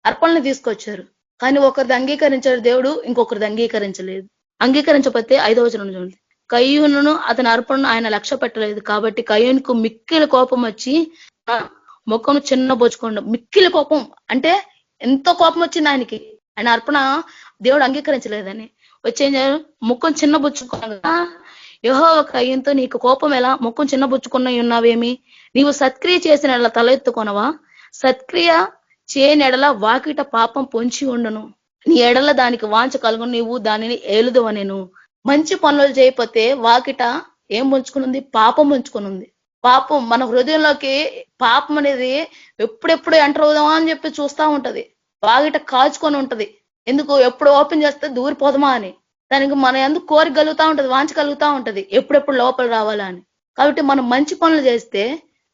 అర్పణలు తీసుకొచ్చారు, కానీ ఒకరిది అంగీకరించారు దేవుడు, ఇంకొకరిది అంగీకరించలేదు. అంగీకరించకపోతే 5వ వచనం చూడండి, కయ్యూను అతని అర్పణను ఆయన లక్ష్య పెట్టలేదు కాబట్టి కయ్యూనుకు మిక్కిలి కోపం వచ్చి ముఖం చిన్నబోచుకోండు. మిక్కిలి కోపం అంటే ఎంతో కోపం వచ్చింది ఆయనకి, ఆయన అర్పణ దేవుడు అంగీకరించలేదని. వచ్చేం ముఖం చిన్నబుచ్చుకున్నా, యెహోవా కయ్యూనుతో నీకు కోపం ఎలా, ముఖం చిన్నబుచ్చుకున్న ఉన్నావేమి, నీవు సత్క్రియ చేసిన ఎడల తల ఎత్తుకొనవా, సత్క్రియ చేయని ఎడల వాకిట పాపం పొంచి ఉండును, నీ ఎడల దానికి వాంఛ కలుగును, నీవు దానిని ఏలుదువనెను. మంచి పనులు చేయకపోతే వాకిట ఏం ఉంచుకునుంది, పాపం ఉంచుకునుంది. పాపం మన హృదయంలోకి పాపం అనేది ఎప్పుడెప్పుడు ఎంటర్ అవుదామా అని చెప్పి చూస్తా ఉంటది, వాకిట కాచుకొని ఉంటది. ఎందుకు, ఎప్పుడు ఓపెన్ చేస్తే దూరిపోదామా అని, దానికి మన ఎందుకు కోరిక కలుగుతా ఉంటది, వాంఛ కలుగుతా ఉంటది, ఎప్పుడెప్పుడు లోపల రావాలా అని. కాబట్టి మనం మంచి పనులు చేస్తే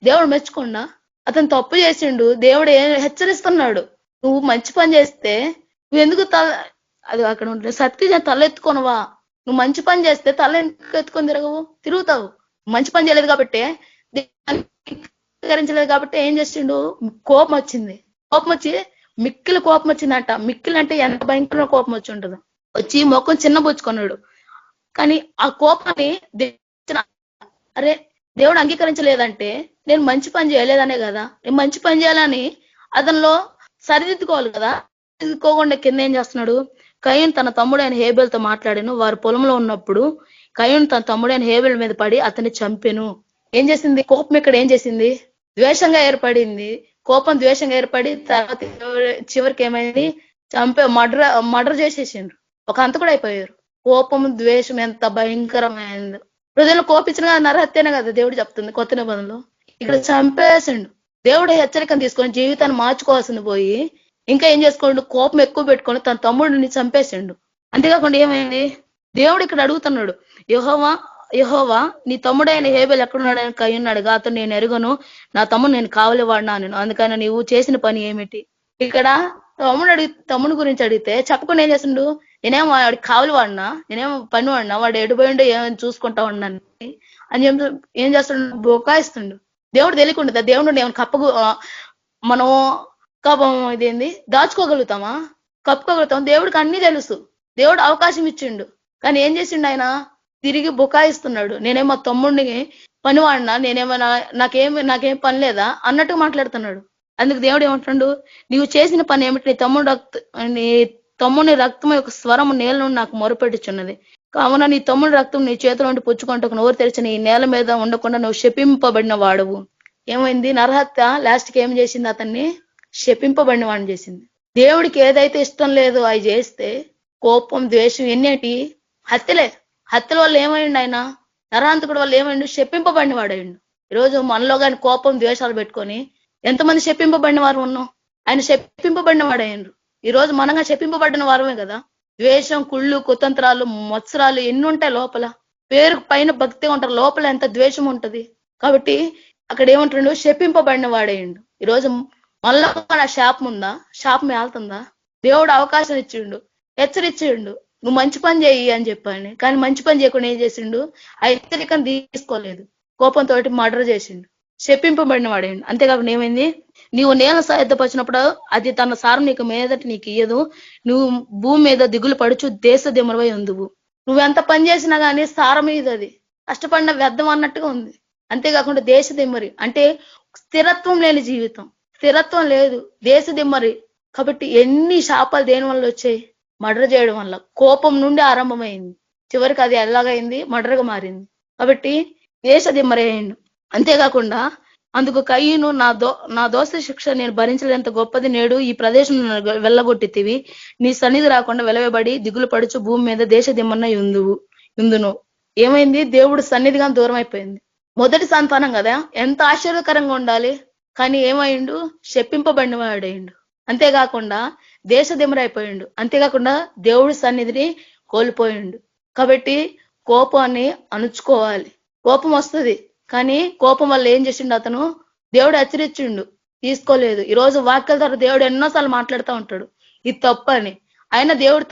దేవుడు మెచ్చకుండా, అతను తప్పు చేసిండు, దేవుడు హెచ్చరిస్తున్నాడు, నువ్వు మంచి పని చేస్తే నువ్వు ఎందుకు అది అక్కడ ఉంటుంది, సత్క్రియ తలెత్తుకొనవా, నువ్వు మంచి పని చేస్తే తల ఎందుకు ఎత్తుకొని తిరుగుతావు. మంచి పని చేయలేదు కాబట్టి, అంగీకరించలేదు కాబట్టి ఏం చేసిండు, కోపం వచ్చింది. కోపం వచ్చి మిక్కిలి కోపం వచ్చిందంట. మిక్కిలి అంటే ఎంత భయంకర కోపం వచ్చి ఉంటుందో, వచ్చి మొక్కం చిన్నబుచ్చుకున్నాడు. కానీ ఆ కోపాన్ని అరే దేవుడు అంగీకరించలేదంటే నేను మంచి పని చేయలేదనే కదా, నేను మంచి పని చేయాలని అతనిలో సరిదిద్దుకోవాలి కదా. సరిదిద్దుకోకుండా కింద ఏం చేస్తున్నాడు, కయ్యూను తన తమ్ముడైన హేబేల్తో మాట్లాడాను, వారు పొలంలో ఉన్నప్పుడు కయ్యూను తన తమ్ముడైన హేబేల్ మీద పడి అతన్ని చంపెను. ఏం చేసింది, కోపం ఇక్కడ ఏం చేసింది, ద్వేషంగా ఏర్పడింది. కోపం ద్వేషంగా ఏర్పడి తర్వాత చివరికి ఏమైంది, మర్డర్ చేసేసిండ్రు, ఒక హంతకుడు అయిపోయారు. కోపం ద్వేషం ఎంత భయంకరమైంది. హృదయంలో కోపించిన నరహత్యనే కదా దేవుడు చెప్తుంది కొత్త నిబంధనలో. ఇక్కడ చంపేసిండు. దేవుడు హెచ్చరికను తీసుకొని జీవితాన్ని మార్చుకోవాల్సింది పోయి ఇంకా ఏం చేసుకోండు, కోపం ఎక్కువ పెట్టుకొని తన తమ్ముడిని చంపేసిండు. అంతేకాకుండా ఏమైంది, దేవుడు ఇక్కడ అడుగుతున్నాడు, యెహోవా నీ తమ్ముడైన హేబెల్ ఎక్కడున్నాడు అని కయ్యను అడుగా, అతను నేను ఎరుగను, నా తమ్ముడు నేను కావలి వాడినా నేను, అందుకని నీవు చేసిన పని ఏమిటి. ఇక్కడ తమ్ముడు గురించి అడిగితే చెప్పకుండా ఏం చేస్తుండు, నేనేమో వాడికి కావలి వాడినా, నేనేమో పని వాడినా, వాడు ఎడిపోయిండో ఏమైనా చూసుకుంటా ఉన్నాను అని చెప్పి ఏం చేస్తుండు, బొకాయిస్తుండు. దేవుడు తెలియకుండా దేవుడు ఏమైనా మనం ఇదేంది దాచుకోగలుగుతామా, కప్పుకోగలుగుతాం. దేవుడికి అన్ని తెలుసు, దేవుడు అవకాశం ఇచ్చిండు. కానీ ఏం చేసిండు ఆయన, తిరిగి బుకాయిస్తున్నాడు. నేనేమో తమ్ముడిని పనివాడినా, నాకేం పని లేదా అన్నట్టుగా మాట్లాడుతున్నాడు. అందుకు దేవుడు ఏమంటున్నాడు, నీవు చేసిన పని ఏమిటి, నీ తమ్ముని రక్తం యొక్క స్వరం నేల నుండి నాకు మొరపెట్టుచున్నది, కావున నీ తమ్ముడి రక్తం నీ చేతిలో నుండి పుచ్చుకుంటూ నోరు తెరిచిన ఈ నేల మీద ఉండకుండా నువ్వు శపింపబడిన వాడవు. ఏమైంది, నరహత్య లాస్ట్కి ఏం చేసింది, అతన్ని శపింపబడిన వాడిని చేసింది. దేవుడికి ఏదైతే ఇష్టం లేదో అవి చేస్తే కోపం, ద్వేషం, ఎన్నేటి హత్యల వల్ల ఏమైండు, ఆయన నరహంతకుడు వల్ల ఏమైండు, శపింపబడిన వాడైండు. ఈరోజు మనలో కానీ కోపం, ద్వేషాలు పెట్టుకొని ఎంతమంది శపింపబడిన వారు ఉన్నాం, ఆయన శపింపబడిన వాడైండ్రు. ఈ రోజు మనంగా శపింపబడిన వారమే కదా. ద్వేషం, కుళ్ళు, కుతంత్రాలు, మత్సరాలు ఎన్ని ఉంటాయి లోపల. పేరు పైన భక్తి ఉంటారు, లోపల ఎంత ద్వేషం ఉంటది. కాబట్టి అక్కడ ఏమంటుండు, శపింపబడిన వాడేయండు. ఈరోజు మనలో శాపం ఉందా, శాపం వెళ్తుందా. దేవుడు అవకాశం ఇచ్చిండు, హెచ్చరించిండు, నువ్వు మంచి పని చేయి అని చెప్పండి. కానీ మంచి పని చేయకుండా ఏం చేసిండు, ఆ హెచ్చరికను తీసుకోలేదు, కోపంతో మర్డర్ చేసిండు, శపింపబడిన వాడేయండు. అంతేకాకుండా ఏమైంది, నీవు నేల సాయపరిచినప్పుడు అది తన సారం నీకు మీదటి నీకు ఇయ్యదు, నువ్వు భూమి మీద దిగులు పడుచు దేశ దిమ్మరవై ఉందువు. నువ్వెంత పని చేసినా కానీ సారం మీద అది కష్టపడిన వ్యర్థం అన్నట్టుగా ఉంది. అంతేకాకుండా దేశ దిమ్మరి అంటే స్థిరత్వం లేని జీవితం, స్థిరత్వం లేదు, దేశ దిమ్మరి. కాబట్టి ఎన్ని శాపాలు దేని వల్ల వచ్చాయి, మర్డర్ చేయడం వల్ల. కోపం నుండి ఆరంభమైంది, చివరికి అది ఎలాగైంది, మర్డర్గా మారింది. కాబట్టి దేశ దిమ్మరి అయ్యిండు. అంతేకాకుండా అందుకు కయ్యను, నా దోష శిక్ష నేను భరించలేంత గొప్పది, నేడు ఈ ప్రదేశం వెళ్ళగొట్టితివి, నీ సన్నిధి రాకుండా వెలవబడి దిగులు పడుచు భూమి మీద దేశ దిమ్మన్న ఇందును. ఏమైంది, దేవుడు సన్నిధిగా దూరం అయిపోయింది. మొదటి సంతానం కదా, ఎంత ఆశ్చర్యకరంగా ఉండాలి. కానీ ఏమైండు, శపింపబడిన వాడైండు. అంతేకాకుండా దేశ దిమ్మరైపోయిండు. అంతేకాకుండా దేవుడి సన్నిధిని కోల్పోయిండు. కాబట్టి కోపాన్ని అణుచుకోవాలి. కోపం వస్తుంది, కానీ కోపం వల్ల ఏం చేసిండు, అతను దేవుడు హెచ్చరించిండు, తీసుకోలేదు. ఈరోజు వాక్యాల ద్వారా దేవుడు ఎన్నోసార్లు మాట్లాడుతూ ఉంటాడు ఇది తప్పు అని. అయినా దేవుడు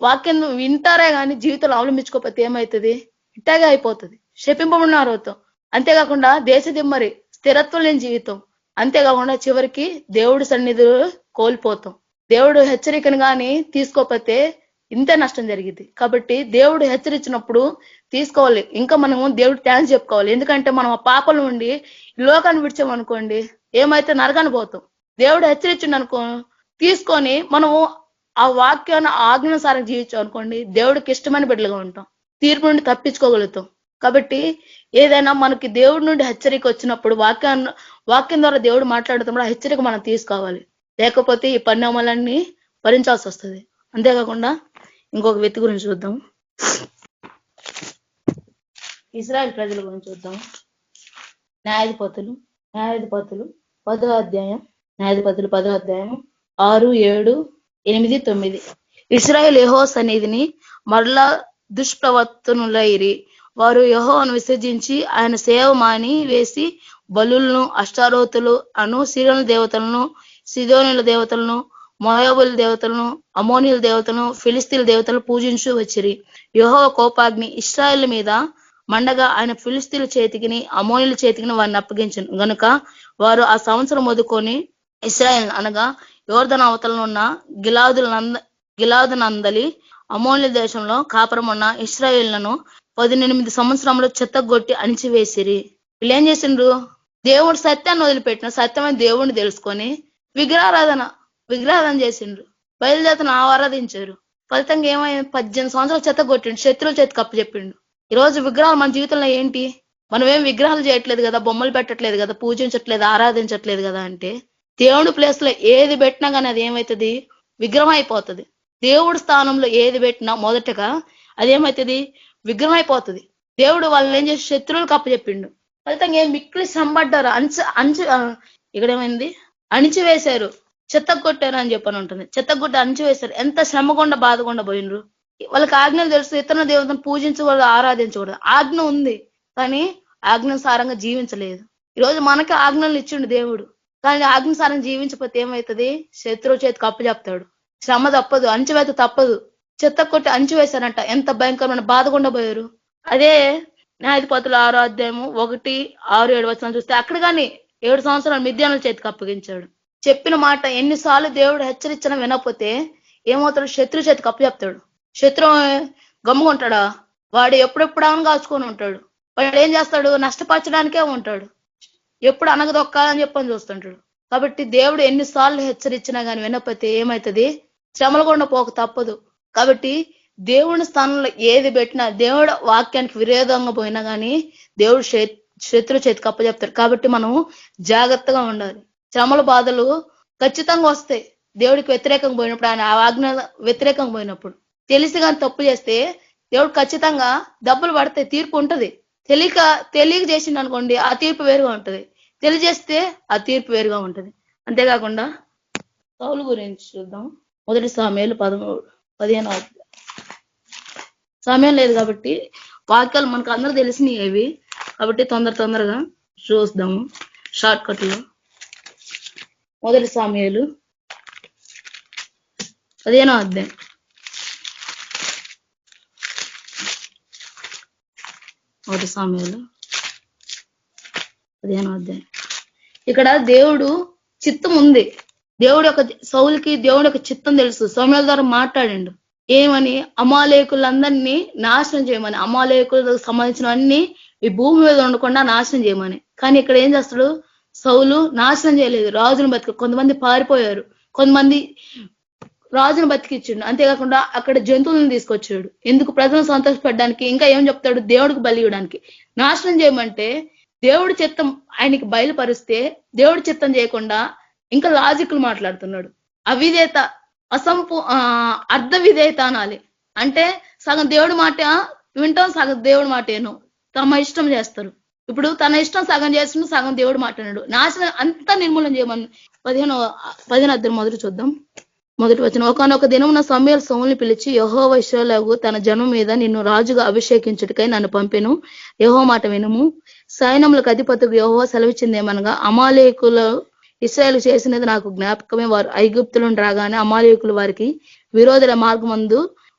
వాక్యం వింటారే కానీ జీవితంలో అవలంబించుకోకపోతే ఏమవుతుంది, ఇట్టాగే అయిపోతుంది, శపింపబడినారోతో. అంతేకాకుండా దేశ దిమ్మరి, స్థిరత్వం లేని జీవితం. అంతేకాకుండా చివరికి దేవుడి సన్నిధులు కోల్పోతాం. దేవుడు హెచ్చరికను కానీ తీసుకోకపోతే ఇంతే నష్టం జరిగింది. కాబట్టి దేవుడు హెచ్చరించినప్పుడు తీసుకోవాలి. ఇంకా మనము దేవుడు థ్యాంక్స్ చెప్పుకోవాలి. ఎందుకంటే మనం ఆ పాపల నుండి లోకాన్ని విడిచామనుకోండి, ఏమైతే నరకాన్ని పోతాం. దేవుడు హెచ్చరించిండు అనుకో, తీసుకొని మనము ఆ వాక్యాన్ని ఆజ్ఞానుసారం జీవించాం అనుకోండి, దేవుడికి ఇష్టమైన బిడ్డలుగా ఉంటాం, తీర్పు నుండి తప్పించుకోగలుగుతాం. కాబట్టి ఏదైనా మనకి దేవుడి నుండి హెచ్చరిక వచ్చినప్పుడు, వాక్యం ద్వారా దేవుడు మాట్లాడుతున్నప్పుడు ఆ హెచ్చరిక మనం తీసుకోవాలి. లేకపోతే ఈ పరిణామాలన్నీ భరించాల్సి వస్తుంది. అంతేకాకుండా ఇంకొక వ్యక్తి గురించి చూద్దాం, ఇశ్రాయేల్ ప్రజల గురించి చూద్దాం. న్యాయాధిపతులు 10వ అధ్యాయం, న్యాయాధిపతులు 10వ అధ్యాయం 6, 7, 8, 9. ఇశ్రాయేల్ యెహోవా సన్నిధిని మరలా దుష్ప్రవర్తనులైరి. వారు యెహోవాను విసర్జించి ఆయన సేవ మాని వేసి బలులను, అష్టారోతులు అను సిరియల దేవతలను, సిదోనుల దేవతలను, మోయాబుల దేవతలను, అమోనీల దేవతలను, ఫిలిస్తీన్ల దేవతలను పూజించు వచ్చిరి. యెహోవా కోపాగ్ని ఇశ్రాయేల్ మీద మండగా ఆయన ఫిలిస్తీన్ల చేతికిని అమోనీల చేతికిని వారిని అప్పగించను గనుక వారు ఆ సంవత్సరం మొదలుకొని ఇశ్రాయేల్ అనగా యోర్దను అవతలను ఉన్న గిలాదు నందలి అమోనీల దేశంలో కాపురం ఉన్న ఇశ్రాయేళ్లను 18 సంవత్సరంలో చెత్తగొట్టి అణిచివేసిరి. వీళ్ళు ఏం చేసిండ్రు, దేవుడు సత్యాన్ని వదిలిపెట్టిన, సత్యమైన దేవుడిని తెలుసుకొని విగ్రహారాధన చేసిండ్రు, బయలుదేతను ఆరాధించారు. ఫలితంగా ఏమైంది, 18 సంవత్సరాలు చెత్త కొట్టిండు, శత్రువుల చేతికి అప్పచెప్పిండు. ఈరోజు విగ్రహాలు మన జీవితంలో ఏంటి, మనం ఏం విగ్రహాలు చేయట్లేదు కదా, బొమ్మలు పెట్టట్లేదు కదా, పూజించట్లేదు, ఆరాధించట్లేదు కదా. అంటే దేవుడి ప్లేస్ లో ఏది పెట్టినా కానీ అది ఏమవుతుంది, విగ్రహం అయిపోతుంది. దేవుడి స్థానంలో ఏది పెట్టినా మొదటగా అదేమవుతుంది, విగ్రహం అయిపోతుంది. దేవుడు వాళ్ళని ఏం చేసి శత్రువులకు అప్పచెప్పిండు. ఫలితంగా ఏం మిక్కిలి శ్రమపడ్డారు, ఇక్కడ ఏమైంది, అణిచివేశారు, చెత్త కొట్టారు అని చెప్పని ఉంటుంది. చెత్త కొట్టి అణిచివేశారు. ఎంత శ్రమకుండా బాధకుండా పోయినరు. వాళ్ళకి ఆజ్ఞలు తెలుసు, ఇతర దేవతను పూజించకూడదు, ఆరాధించకూడదు. ఆజ్ఞ ఉంది కానీ ఆజ్ఞానుసారంగా జీవించలేదు. ఈరోజు మనకి ఆజ్ఞలు ఇచ్చిండు దేవుడు, కానీ ఆజ్ఞానుసారంగా జీవించకపోతే ఏమవుతుంది? శత్రువు చేతికి అప్పు చెప్తాడు. శ్రమ తప్పదు, అంచువేత తప్పదు. చెత్త కొట్టి అంచు వేశారంట, ఎంత భయంకరమైన బాధకుండా పోయారు. అదే న్యాయాధిపతుల 6వ అధ్యాయము 1-6-7 చూస్తే అక్కడ కానీ 7 సంవత్సరాలు మిద్యానుల చేతికి అప్పగించాడు. చెప్పిన మాట ఎన్నిసార్లు దేవుడు హెచ్చరించినా వినకపోతే ఏమవుతాడు? శత్రు చేతికి అప్పు చెప్తాడు. శత్రువు గమ్ముకుంటాడా? వాడు ఎప్పుడెప్పుడు కాచుకొని ఉంటాడు. వాడు ఏం చేస్తాడు? నష్టపరచడానికే ఉంటాడు. ఎప్పుడు అనగదొక్కాలని చెప్పని చూస్తుంటాడు. కాబట్టి దేవుడు ఎన్నిసార్లు హెచ్చరించినా కానీ వినకపోతే ఏమవుతుంది? శ్రమలు కూడా పోక తప్పదు. కాబట్టి దేవుని స్థానంలో ఏది పెట్టినా, దేవుడు వాక్యానికి విరోధంగా పోయినా కానీ దేవుడు శత్రు చేతికి అప్పచెప్తాడు. కాబట్టి మనం జాగ్రత్తగా ఉండాలి. శ్రమల బాధలు ఖచ్చితంగా వస్తాయి. దేవుడికి వ్యతిరేకంగా పోయినప్పుడు, ఆయన ఆజ్ఞ వ్యతిరేకంగా పోయినప్పుడు, తెలిసి కానీ తప్పు చేస్తే దేవుడు ఖచ్చితంగా దెబ్బలు పడతాయి, తీర్పు ఉంటది. తెలియక చేసిండు అనుకోండి, ఆ తీర్పు వేరుగా ఉంటది. తెలియజేస్తే ఆ తీర్పు వేరుగా ఉంటది. అంతేకాకుండా సౌలు గురించి చూద్దాం. 1 సామెయలు 15. సమయం లేదు కాబట్టి వాక్యాలు మనకు అందరూ తెలిసినవి ఏవి కాబట్టి తొందరగా చూద్దాము షార్ట్ కట్ లో. 1 సామెయలు 15వ అధ్యాయం. 1 సామెయలు 15వ అధ్యాయం. ఇక్కడ దేవుడు చిత్తం ఉంది. దేవుడు యొక్క సౌలుకి దేవుడు యొక్క చిత్తం తెలుసు. సమూయేలు ద్వారా మాట్లాడిండు. ఏమని? అమాలేకులందరినీ నాశనం చేయమని, అమాలేకులకు సంబంధించిన అన్ని ఈ భూమి మీద ఉండకుండా నాశనం చేయమని. కానీ ఇక్కడ ఏం చేస్తాడు? సౌలు నాశనం చేయలేదు, రాజును బతికి. కొంతమంది పారిపోయారు, కొంతమంది రాజును బతికిచ్చిండు. అంతేకాకుండా అక్కడ జంతువులను తీసుకొచ్చాడు. ఎందుకు? ప్రజలను సంతోషపెట్టడానికి. ఇంకా ఏం చెప్తాడు? దేవుడికి బలి ఇవ్వడానికి. నాశనం చేయమంటే దేవుడి చిత్తం ఆయనకి బయలుపరిస్తే దేవుడి చిత్తం చేయకుండా ఇంకా లాజిక్లు మాట్లాడుతున్నాడు. అవిధేత, అర్ధ విధేయత అనాలి. అంటే సగం దేవుడి మాట వింటాం, సగం దేవుడి మాట ఏను తమ ఇష్టం చేస్తారు. ఇప్పుడు తన ఇష్టం సగం చేస్తుండే, సగం దేవుడు మాట్లాడాడు. నాశనం అంతా నిర్మూలన చేయమని 15వ అధ్యాయం మొదటి చూద్దాం. మొదటి వచనం. ఒకనొక దినమున సమూయేలు సౌలుని పిలిచి, యెహోవా ఇశ్రాయేలు తన జనం మీద నిన్ను రాజుగా అభిషేకించుటకై నన్ను పంపెను. యెహోవా మాట వినుము. సైన్యములకు అధిపతికి యెహోవా సెలవిచ్చిందేమనగా, అమాలేకులు ఇశ్రాయేలు చేసినది నాకు జ్ఞాపకమే. వారు ఐగుప్తులను రాగానే అమాలేకులు వారికి విరోధుల మార్గమందు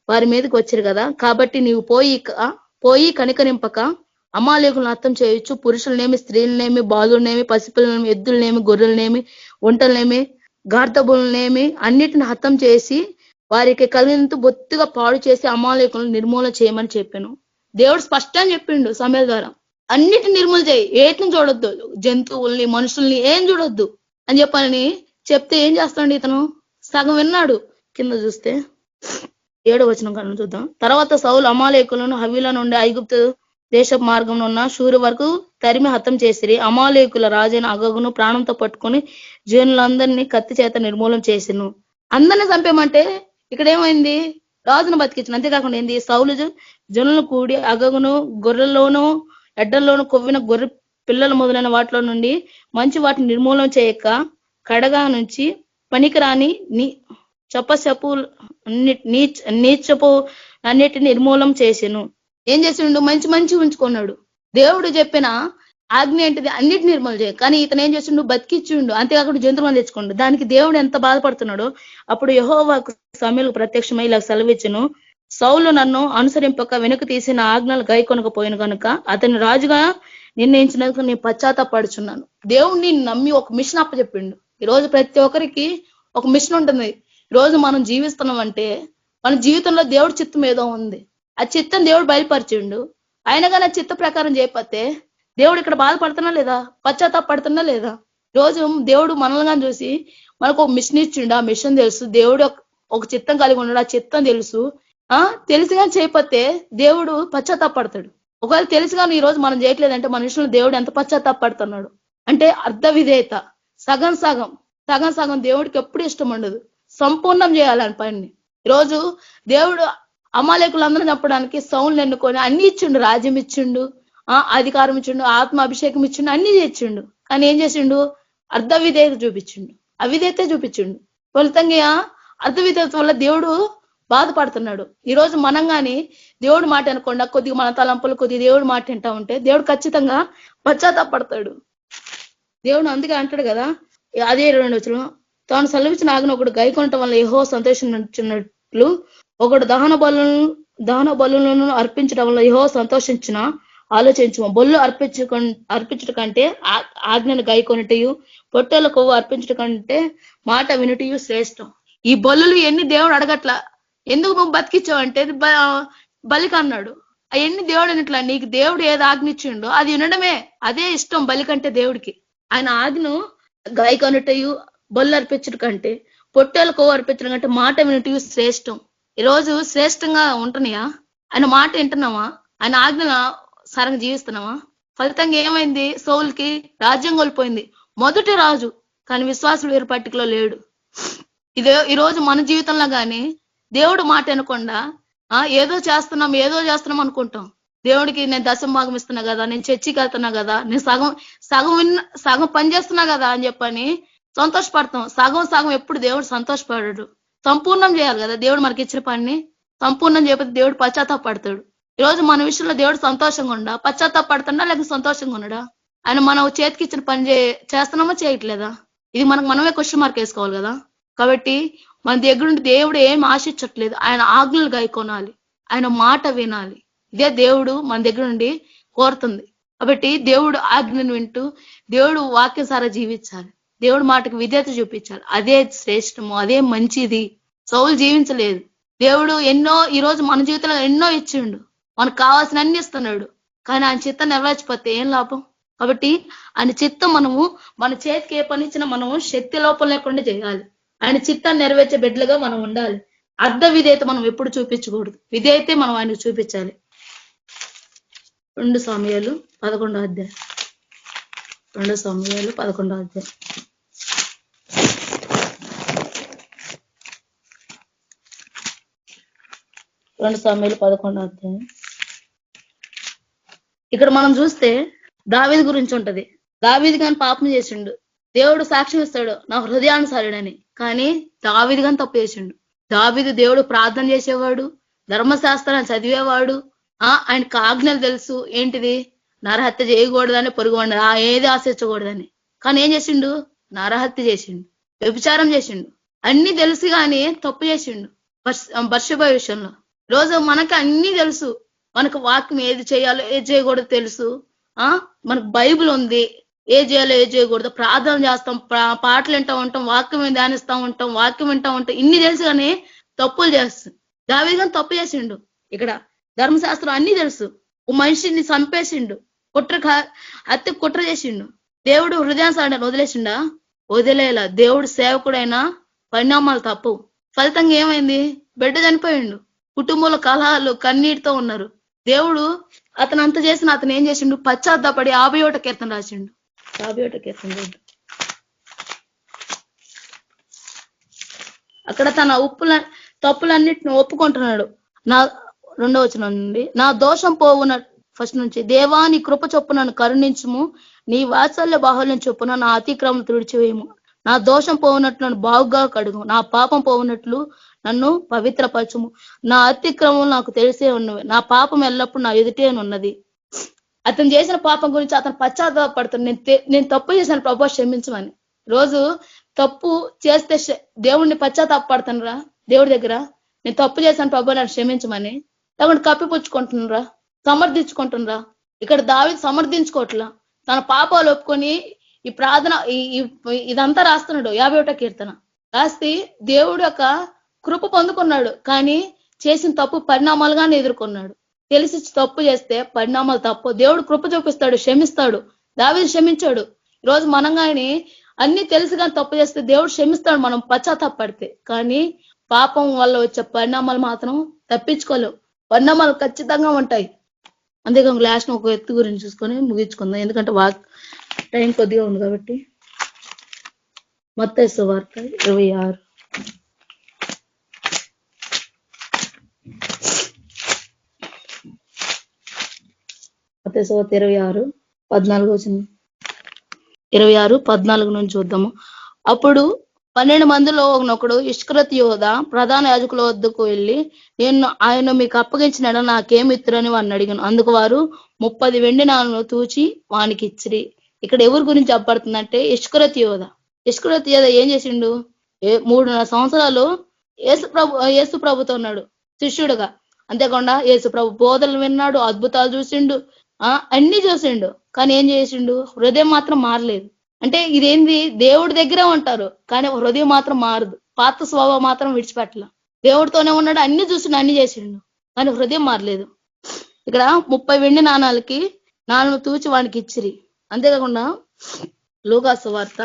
వారి మీదకి వచ్చారు కదా. కాబట్టి నీవు పోయి కనికరింపక అమాలేకులను హతం చేయొచ్చు. పురుషులనేమి, స్త్రీలనేమి, బాలులనేమి, పసిపిల్లలనేమి, ఎద్దులనేమి, గొర్రెలనేమి, ఒంటలనేమి, గార్ధబులనేమి అన్నిటిని హతం చేసి వారికి కలిగినంత బొత్తుగా పాడు చేసి అమాలేకులను నిర్మూలన చేయమని చెప్పాను. దేవుడు స్పష్టంగా చెప్పిండు సమూయేలు ద్వారా, అన్నిటిని నిర్మూలన చేయి, ఏటిని చూడొద్దు, జంతువుల్ని, మనుషుల్ని ఏం చూడొద్దు అని చెప్పని చెప్తే ఏం చేస్తాడు ఇతను? సగం విన్నాడు. కింద చూస్తే 7వ వచనం కన్నా చూద్దాం. తర్వాత సౌలు అమాలేకులను హవీలా నుండి ఐగుప్తు దేశ మార్గంలో ఉన్న షూరు వరకు తరిమి హతం చేసిరి. అమాలేకుల రాజైన అగగును ప్రాణంతో పట్టుకొని జనులందరినీ కత్తి చేత నిర్మూలన చేసిను. అందరినీ చంపేమంటే ఇక్కడ ఏమైంది? రాజును బతికించిన. అంతేకాకుండా ఏంది? సౌలు జనులను కూడి అగగును, గొర్రెల్లోనూ ఎడ్డల్లోనూ కొవ్విన గొర్రె పిల్లలు మొదలైన వాటిలో నుండి మంచి వాటిని నిర్మూలన చేయక కడగా నుంచి పనికిరాని చపశపు నీచపు అన్నిటిని నిర్మూలం చేసిను. ఏం చేసిండు? మంచి ఉంచుకున్నాడు. దేవుడు చెప్పిన ఆజ్ఞ ఏంటిది? అన్నిటిని నిర్మూలన చేయ. కానీ ఇతను ఏం చేసిండు? బతికిచ్చిండు. అంతేకాకుండా జంతువులను తెచ్చుకోండు. దానికి దేవుడు ఎంత బాధపడుతున్నాడో. అప్పుడు యెహోవా సమూయేలు ప్రత్యక్షమై ఇలా సెలవిచ్చును, సౌలు నన్ను అనుసరింపక వెనుక తీసిన ఆజ్ఞలు గైకొనకపోయిన కనుక అతని రాజుగా నిర్ణయించినందుకు నేను పశ్చాత్తాపడుచున్నాను. దేవుడిని నమ్మి ఒక మిషన్ అప్పచెప్పిండు. ఈరోజు ప్రతి ఒక్కరికి ఒక మిషన్ ఉంటుంది. ఈరోజు మనం జీవిస్తున్నామంటే మన జీవితంలో దేవుడి చిత్తం ఏదో ఉంది. ఆ చిత్తం దేవుడు బయలుపరిచిండు. ఆయన కానీ ఆ చిత్త ప్రకారం చేయకపోతే దేవుడు ఇక్కడ బాధపడుతున్నా లేదా? పశ్చాత్తాపడుతున్నా లేదా? రోజు దేవుడు మనల్ని చూసి మనకు ఒక మిషన్ ఇచ్చిండు. ఆ మిషన్ తెలుసు. దేవుడు ఒక చిత్తం కలిగి ఉన్నాడు. ఆ చిత్తం తెలుసు. తెలిసిగా చేయకపోతే దేవుడు పశ్చాత్తాపడతాడు. ఒకవేళ తెలిసిగాని ఈ రోజు మనం చేయట్లేదంటే మన విషయంలో దేవుడు ఎంత పశ్చాత్తాపడుతున్నాడు అంటే అర్ధ విధేయత. సగం దేవుడికి ఎప్పుడు ఇష్టం ఉండదు. సంపూర్ణం చేయాలని పని. ఈరోజు దేవుడు అమాలేకులందరూ చంపడానికి సౌలుని ఎన్నుకొని అన్ని ఇచ్చిండు. రాజ్యం ఇచ్చిండు, అధికారం ఇచ్చిండు, ఆత్మ అభిషేకం ఇచ్చిండు, అన్ని ఇచ్చిండు. కానీ ఏం చేసిండు? అర్ధ విధేయత చూపించిండు, అవిధేయత చూపించిండు. ఫలితంగా అర్ధ విధేయత వల్ల దేవుడు బాధపడుతున్నాడు. ఈ రోజు మనం గాని దేవుడి మాట అనకుండా కొద్దిగా మన తలంపులు కొద్దిగా దేవుడి మాట వింటా ఉంటే దేవుడు ఖచ్చితంగా పశ్చాత్తాపడతాడు. దేవుడు అందుకే అంటాడు కదా, అదే 22 తాను సెలవిచ్చిన ఆజ్ఞ ఒకడు గైకొనటం వల్ల యెహోవా సంతోషించినట్లు ఒకడు దహన బలులను అర్పించడం వల్ల యెహోవా సంతోషించిన ఆలోచించము. బొల్లు అర్పించట కంటే ఆజ్ఞను గైకొనటయు పొట్టేల కొవ్వు అర్పించట కంటే మాట వినుటయు శ్రేష్టం. ఈ బలులు ఎన్ని దేవుడు అడగట్లా, ఎందుకు నువ్వు బతికించావంటే బలికి అన్నాడు. అవన్నీ దేవుడు అన్నట్లా, నీకు దేవుడు ఏది ఆజ్ఞిచ్చిండో అది వినడమే, అదే ఇష్టం బలి కంటే దేవుడికి. ఆయన ఆజ్ఞను గైకొనటయు బొల్లు అర్పించడం కంటే పొట్టేల కొవ్వు అర్పించడం కంటే మాట వినుటయు శ్రేష్టం. ఈరోజు శ్రేష్టంగా ఉంటున్నాయా? ఆయన మాట వింటున్నావా? ఆయన ఆజ్ఞ సరంగా జీవిస్తున్నావా? ఫలితంగా ఏమైంది? సౌలుకి రాజ్యం కోల్పోయింది, మొదటి రాజు, కానీ విశ్వాసులు వేరు పట్టికలో లేడు. ఈరోజు మన జీవితంలో కానీ దేవుడు మాట వినకుండా ఏదో చేస్తున్నాం అనుకుంటాం. దేవుడికి నేను దశమ ఇస్తున్నా కదా, నేను చర్చికి వెళ్తున్నా కదా, నేను సగం పని చేస్తున్నా కదా అని చెప్పని సంతోషపడతాం. సగం ఎప్పుడు దేవుడు సంతోషపడాడు. సంపూర్ణం చేయాలి కదా దేవుడు మనకి ఇచ్చిన పనిని. సంపూర్ణం చేయకపోతే దేవుడు పశ్చాత్తాపడతాడు. ఈరోజు మన విషయంలో దేవుడు సంతోషంగా ఉండా, పశ్చాత్తాపడుతున్నా లేక సంతోషంగా ఉన్నాడా? ఆయన మనం చేతికి ఇచ్చిన పని చేస్తున్నామా చేయట్లేదా? ఇది మనమే క్వశ్చన్ మార్క్ వేసుకోవాలి కదా. కాబట్టి మన దగ్గర నుండి దేవుడు ఏం ఆశించట్లేదు, ఆయన ఆజ్ఞలు గాయకొనాలి, ఆయన మాట వినాలి. ఇదే దేవుడు మన దగ్గర నుండి కోరుతుంది. కాబట్టి దేవుడు ఆజ్ఞను వింటూ దేవుడు వాక్యసారా జీవించాలి, దేవుడు మాటకు విధేయత చూపించాలి. అదే శ్రేష్టము, అదే మంచిది. సౌలు జీవించలేదు. దేవుడు ఈరోజు మన జీవితంలో ఎన్నో ఇచ్చిండు, మనకు కావాల్సిన అన్ని ఇస్తున్నాడు. కానీ ఆయన చిత్తం నెరవేర్చిపోతే ఏం లాభం? కాబట్టి ఆయన చిత్తం మన చేతికి ఏ పని ఇచ్చినా మనము శక్తి లోపం లేకుండా చేయాలి. ఆయన చిత్తాన్ని నెరవేర్చే బిడ్డలుగా మనం ఉండాలి. అర్ధ విధేయత మనం ఎప్పుడు చూపించకూడదు, విధేయతే మనం ఆయనకు చూపించాలి. 2 సమయాలు 11వ అధ్యాయం. 2 సమయాలు 11వ అధ్యాయం. 2 సమయాలు 11వ అధ్యాయం. ఇక్కడ మనం చూస్తే దావీదు గురించి ఉంటది. దావీదు కానీ పాపం చేసిండు, దేవుడు సాక్ష్యం ఇస్తాడు నా హృదయానుసారుడని. కానీ దావీదు కానీ తప్పు చేసిండు. దావీదు దేవుడు ప్రార్థన చేసేవాడు, ధర్మశాస్త్రాన్ని చదివేవాడు, ఆయనకు ఆజ్ఞలు తెలుసు. ఏంటిది? నరహత్య చేయకూడదని, పొరుగువాడిని ఏది ఆశించకూడదని. కానీ ఏం చేసిండు? నరహత్య చేసిండు, వ్యభిచారం చేసిండు. అన్ని తెలుసు కానీ తప్పు చేసిండు బర్షబా విషయంలో. రోజు మనకు అన్ని తెలుసు, మనకు వాక్యం ఏది చేయాలో ఏది చేయకూడదు తెలుసు. మనకు బైబిల్ ఉంది, ఏది చేయాలో ఏది చేయకూడదు. ప్రార్థన చేస్తాం, పాటలు వింటూ ఉంటాం, వాక్యం ధ్యానిస్తూ ఉంటాం, వాక్యం వింటూ ఉంటాం. ఇన్ని తెలుసు కానీ తప్పులు చేస్తాం. దావీదు కానీ తప్పు చేసిండు. ఇక్కడ ధర్మశాస్త్రం అన్ని తెలుసు. ఓ మనిషిని చంపేసిండు, కుట్ర చేసిండు. దేవుడు హృదయానుసారుడని వదిలేసిండా? వదిలేలా. దేవుడు సేవకుడైనా పరిణామాలు తప్పవు. ఫలితంగా ఏమైంది? బిడ్డ చనిపోయిండు, కుటుంబంలో కలహాలు కన్నీటితో ఉన్నారు. దేవుడు అతను అంత చేసిన అతను ఏం చేసిండు? పశ్చాత్తాపడి 51వ కీర్తన రాసిండు. 51వ కీర్తన అక్కడ తన తప్పులన్నిటిని ఒప్పుకుంటున్నాడు. నా 2వ వచనం నుండి, నా దోషం ఫస్ట్ నుంచి, దేవా నీ కృప చొప్పు నన్ను కరుణించుము, నీ వాత్సల్య బాహుల్యం చొప్పున నా అతిక్రమం తుడిచివేయము. నా దోషం పోవునట్లు నన్ను బాగుగా కడుగు, నా పాపం పోవునట్లు నన్ను పవిత్రపరచుము. నా అతిక్రమం నాకు తెలిసే ఉన్నవి, నా పాపం ఎల్లప్పుడు నా ఎదుటే ఉన్నది. అతను చేసిన పాపం గురించి అతను పశ్చాత్తాపడుతాడు. నేను తప్పు చేశాను ప్రభు క్షమించమని. రోజు తప్పు చేస్తే దేవుడిని పశ్చాత్తాపడతానురా దేవుడి దగ్గర, నేను తప్పు చేశాను ప్రభు నన్ను క్షమించమని. లేకుంటే కప్పిపుచ్చుకుంటున్నారా, సమర్థించుకుంటున్నారా? ఇక్కడ దావీదు సమర్థించుకోవట్లా, తన పాపాలు ఒప్పుకొని ఈ ప్రార్థన ఇదంతా రాస్తున్నాడు. 51వ కీర్తన రాస్తే దేవుడు యొక్క కృప పొందుకున్నాడు. కానీ చేసిన తప్పు పరిణామాలుగానే ఎదుర్కొన్నాడు. తెలిసి తప్పు చేస్తే పరిణామాలు తప్పు, దేవుడు కృప చూపిస్తాడు, క్షమిస్తాడు. దావీదు క్షమించాడు. ఈరోజు మనం కానీ అన్ని తెలిసి కానీ తప్పు చేస్తే దేవుడు క్షమిస్తాడు మనం పశ్చాత్తాపడితే. కానీ పాపం వల్ల వచ్చే పరిణామాలు మాత్రం తప్పించుకోలేవు. పరిణామాలు ఖచ్చితంగా ఉంటాయి. అంతేకాదు లాస్ట్ ఒక వ్యక్తి గురించి చూసుకొని ముగించుకుందాం, ఎందుకంటే టైం కొద్దిగా ఉంది కాబట్టి. మత్తయి సువార్త 26. మత్తయి సువార్త 26:14 నుంచి చూద్దాము. అప్పుడు 12 మందిలో ఒకడు ఇష్కరత్ యోధ ప్రధాన యాజకుల వద్దకు వెళ్ళి, నేను ఆయన మీకు అప్పగించిన నాకేమి ఇత్తురని వారిని అడిగాను. అందుకు వారు 30 వెండి నాణాలను తూచి వానికి ఇచ్చిరి. ఇక్కడ ఎవరి గురించి చెప్పబడుతుందంటే ఇష్కరత్ యోధ. ఇష్కరత్ యోధ ఏం చేసిండు? 3.5 సంవత్సరాలు యేసు ప్రభుతో ఉన్నాడు శిష్యుడుగా. అంతేకాకుండా యేసు ప్రభు బోధనలు విన్నాడు, అద్భుతాలు చూసిండు, అన్ని చూసిండు. కానీ ఏం చేసిండు? హృదయం మాత్రం మారలేదు. అంటే ఇదేంది? దేవుడి దగ్గరే ఉంటారు కానీ హృదయం మాత్రం మారదు. పాత స్వభావం మాత్రం విడిచిపెట్టలే. దేవుడితోనే ఉన్నాడు, అన్ని చూసిండు, అన్ని చేసిండు, కానీ హృదయం మారలేదు. ఇక్కడ 30 వెండి నాణాలకి 4 తూచి వానికి ఇచ్చిరి. అంతేకాకుండా లూకా సువార్త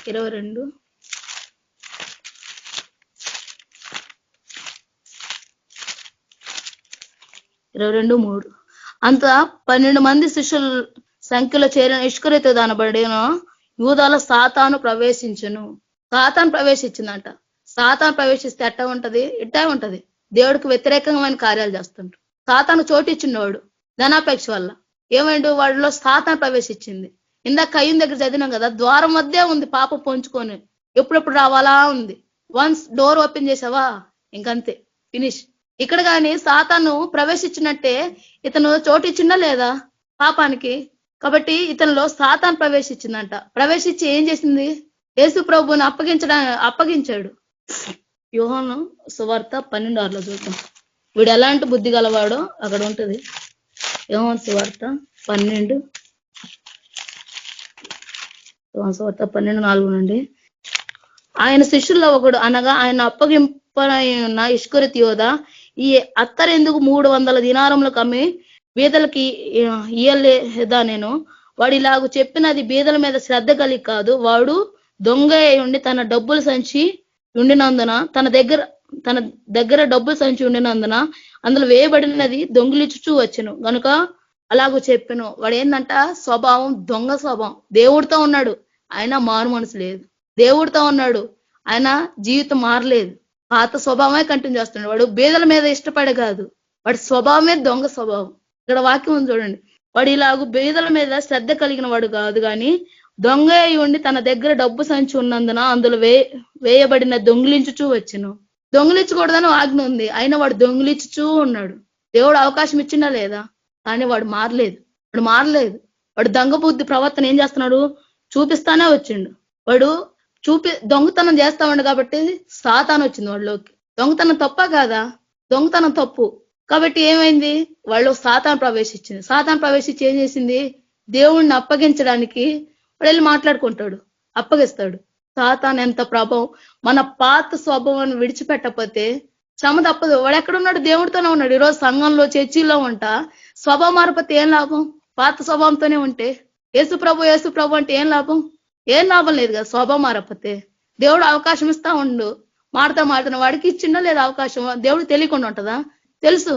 22:3 అంత 12 మంది శిష్యుల సంఖ్యలో చేరిన ఇష్కరియోతు అనబడిన యూదాలో సాతాను ప్రవేశించును. సాతాను ప్రవేశించిందంట. సాతాను ప్రవేశిస్తే ఎట్టా ఉంటది? ఇట్టా ఉంటది. దేవుడికి వ్యతిరేకమైన కార్యాలు చేస్తుంటారు. సాతాను చోటు ఇచ్చినవాడు ధనాపేక్ష వల్ల ఏమైండు? వాడిలో సాతాను ప్రవేశించింది. ఇందాక కయ్యం దగ్గర చదివినాం కదా, ద్వారం మధ్య ఉంది పాప పొంచుకొని, ఎప్పుడెప్పుడు రావాలా ఉంది. వన్స్ డోర్ ఓపెన్ చేసావా ఇంకంతే, ఫినిష్. ఇక్కడ కానీ సాతాను ప్రవేశించినట్టే ఇతను చోటు ఇచ్చిందా లేదా పాపానికి? కాబట్టి ఇతనిలో సాతాను ప్రవేశించిందంట. ప్రవేశించి ఏం చేసింది? యేసు ప్రభువుని అప్పగించాడు. యోహాను సువార్త 12:6 చూద్దాం. వీడు ఎలాంటి బుద్ధి గలవాడో అక్కడ ఉంటది. యోహాను సువార్త 12:4 నుండి. ఆయన శిష్యుల్లో ఒకడు అనగా ఆయన అప్పగింపన ఇష్కరియోతు యోధ ఈ అత్తరెందుకు 300 దినారములకు అమ్మి బీదలకి ఇయ్యలేదా నేను? వాడు ఇలాగ చెప్పినది బీదల మీద శ్రద్ధ కలిగి కాదు, వాడు దొంగ ఉండి తన డబ్బుల సంచి ఉండినందున తన దగ్గర డబ్బుల సంచి ఉండినందున అందులో వేయబడినది దొంగిలించుచూ వచ్చెను గనుక అలాగూ చెప్పాను. వాడు ఏంటంట? స్వభావం దొంగ స్వభావం. దేవుడితో ఉన్నాడు, ఆయన మారు మనసు లేదు. దేవుడితో ఉన్నాడు, ఆయన జీవితం మారలేదు. పాత స్వభావమే కంటిన్యూ చేస్తున్నాడు. వాడు బీదల మీద ఇష్టపడే కాదు, వాడి స్వభావమే దొంగ స్వభావం. ఇక్కడ వాక్యం చూడండి. వాడు ఇలాగూ బీదల మీద శ్రద్ధ కలిగిన వాడు కాదు, కానీ దొంగ ఉండి తన దగ్గర డబ్బు సంచి ఉన్నందున అందులో వేయబడిన దొంగిలించుచూ వచ్చెను. దొంగిలించకూడదని ఆజ్ఞ ఉంది, అయినా వాడు దొంగిలించుచూ ఉన్నాడు. దేవుడు అవకాశం ఇచ్చినా లేదా, కానీ వాడు మారలేదు. వాడు దొంగ బుద్ధి ప్రవర్తన ఏం చేస్తున్నాడు? చూపిస్తానే వచ్చిండు. వాడు దొంగతనం చేస్తా ఉండు కాబట్టి సాతాను వచ్చింది వాళ్ళలోకి. దొంగతనం తప్ప కాదా? దొంగతనం తప్పు. కాబట్టి ఏమైంది? వాళ్ళు సాతాను ప్రవేశించింది. సాతాను ప్రవేశించి ఏం చేసింది? దేవుణ్ణి అప్పగించడానికి వాడు వెళ్ళి మాట్లాడుకుంటాడు, అప్పగిస్తాడు. సాతాను ఎంత ప్రభావం! మన పాత స్వభావాన్ని విడిచిపెట్టకపోతే శ్రమ తప్పదు. వాడు ఎక్కడున్నాడు? దేవుడితోనే ఉన్నాడు. ఈరోజు సంఘంలో చర్చిలో ఉంటా స్వభావం మారిపోతే ఏం లాభం? పాత స్వభావంతోనే ఉంటే యేసు ప్రభు అంటే ఏం లాభం? ఏం లాభం లేదు కదా స్వభావం మారకపోతే. దేవుడు అవకాశం ఇస్తా ఉండు, మారుతున్న వాడికి ఇచ్చిండో లేదా అవకాశం? దేవుడు తెలియకుండా ఉంటుందా? తెలుసు.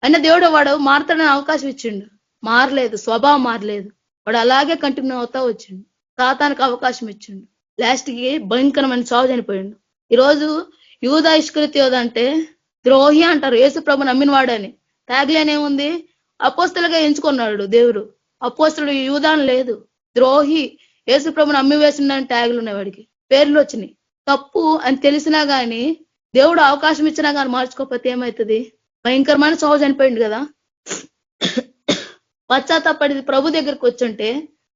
అయినా దేవుడు వాడు మారుతాడని అవకాశం ఇచ్చిండు, మారలేదు. స్వభావం మారలేదు. వాడు అలాగే కంటిన్యూ అవుతా వచ్చిండు. సాతానికి అవకాశం ఇచ్చిండు. లాస్ట్ కి భయంకరమైన చావు చనిపోయిండు. ఈరోజు యూదా ఇష్కరియోతు యోధ అంటే ద్రోహి అంటారు. యేసు ప్రభు నమ్మిన వాడని. ట్యాగ్లైన్ ఏముంది? అపోస్తలుగా ఎంచుకున్నాడు దేవుడు. అపోస్తలుడు యూదాన్ లేదు, ద్రోహి. యేసు ప్రభుని అమ్మి వేసిందని ట్యాగులు ఉన్నాయి, వాడికి పేర్లు వచ్చినాయి. తప్పు అని తెలిసినా గానీ దేవుడు అవకాశం ఇచ్చినా కానీ మార్చుకోకపోతే ఏమవుతుంది? భయంకరమైన చావు చనిపోయింది కదా. పశ్చాత్తాపడి ప్రభు దగ్గరికి వచ్చుంటే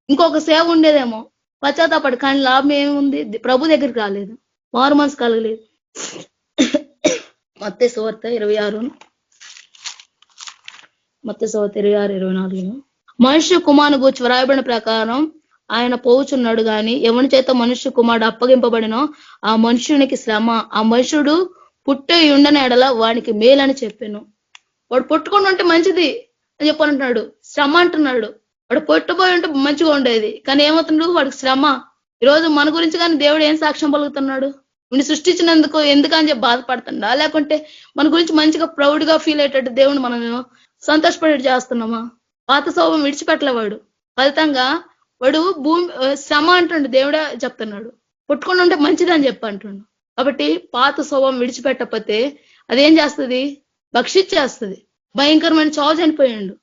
ఇంకొక సేవ ఉండేదేమో. పశ్చాత్తాపడి కానీ లాభం ఏముంది? ప్రభు దగ్గరికి రాలేదు, మారు మనసు కలగలేదు. మత్తయి సువార్త 26:24 మనుష్య కుమారుని గూర్చి వ్రాయబడిన ప్రకారం ఆయన పోవుచున్నాడు గాని ఎవరి చేత మనుష్య కుమారుడు అప్పగింపబడినో ఆ మనుష్యునికి శ్రమ, ఆ మనుషుడు పుట్టే ఉండని ఎడల వానికి మేలని చెప్పాను. వాడు పుట్టుకొని ఉంటే మంచిది అని చెప్పనంటున్నాడు, శ్రమ అంటున్నాడు. వాడు పుట్టబోయి ఉంటే మంచిగా ఉండేది, కానీ ఏమవుతున్నాడు? వాడికి శ్రమ. ఈరోజు మన గురించి కానీ దేవుడు ఏం సాక్ష్యం పలుకుతున్నాడు? వీడిని సృష్టించినందుకు ఎందుకని చెప్పి బాధపడుతుండా, లేకుంటే మన గురించి మంచిగా ప్రౌడ్ గా ఫీల్ అయ్యేటట్టు దేవుడు మనం సంతోషపడేట్టు చేస్తున్నామా? పాత స్వభావం విడిచిపెట్టలేవాడు. ఫలితంగా వాడు శ్రమ అంటుండు. దేవుడే చెప్తున్నాడు పుట్టుకొని ఉంటే మంచిది అని చెప్పి అంటుండు. కాబట్టి పాత స్వభావం విడిచిపెట్టకపోతే అదేం చేస్తుంది? భక్షించేస్తుంది. భయంకరమైన చావు చనిపోయిండు.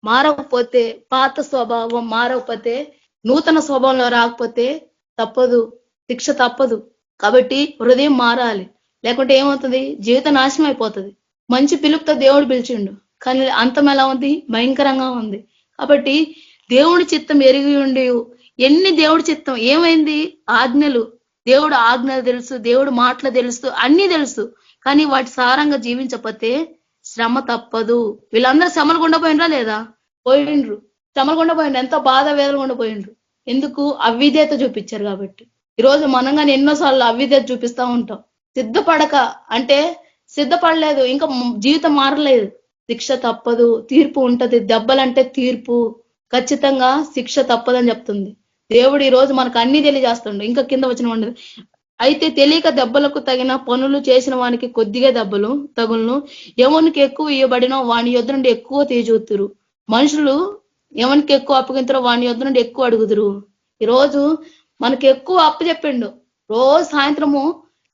మారకపోతే, పాత స్వభావం మారకపోతే, నూతన స్వభావంలో రాకపోతే తప్పదు. శిక్ష తప్పదు. కాబట్టి హృదయం మారాలి, లేకుంటే ఏమవుతుంది, జీవిత నాశనం అయిపోతుంది. మంచి పిలుపుతో దేవుడు పిలిచిండు, కానీ అంతం ఎలా ఉంది, భయంకరంగా ఉంది. కాబట్టి దేవుడి చిత్తం ఎరిగి ఉండి ఎన్ని దేవుడి చిత్తం ఏమైంది, ఆజ్ఞలు, దేవుడు ఆజ్ఞలు తెలుసు, దేవుడు మాటలు తెలుసు, అన్ని తెలుసు, కానీ వాటి సారంగా జీవించకపోతే శ్రమ తప్పదు. వీళ్ళందరూ శ్రమలు గుండా పోయినరా లేదా, పోయిండ్రు. శ్రమలు గుండా పోయిండ్రు, ఎంతో బాధ వేదలు గుండా పోయిండ్రు. ఎందుకు, అవిధేయత చూపించారు కాబట్టి. ఈరోజు మనం కానీ ఎన్నోసార్లు అవిధేయత చూపిస్తా ఉంటాం. సిద్ధపడక అంటే సిద్ధపడలేదు, ఇంకా జీవితం మారలేదు. శిక్ష తప్పదు, తీర్పు ఉంటది. దెబ్బలంటే తీర్పు, ఖచ్చితంగా శిక్ష తప్పదని చెప్తుంది దేవుడు. ఈ రోజు మనకు అన్ని తెలియజేస్తుండు. ఇంకా కింద వచ్చిన ఉండదు, అయితే తెలియక దెబ్బలకు తగిన పనులు చేసిన వానికి కొద్దిగా దెబ్బలు తగులను, ఎవరికి ఎక్కువ ఇవ్వబడినో వాని యొద్ద నుండి ఎక్కువ తేజూతురు. మనుషులు ఎవరికి ఎక్కువ అప్పగింతారో వాని యొద్ద నుండి ఎక్కువ అడుగుదురు. ఈరోజు మనకి ఎక్కువ అప్పు చెప్పిండు. రోజు సాయంత్రము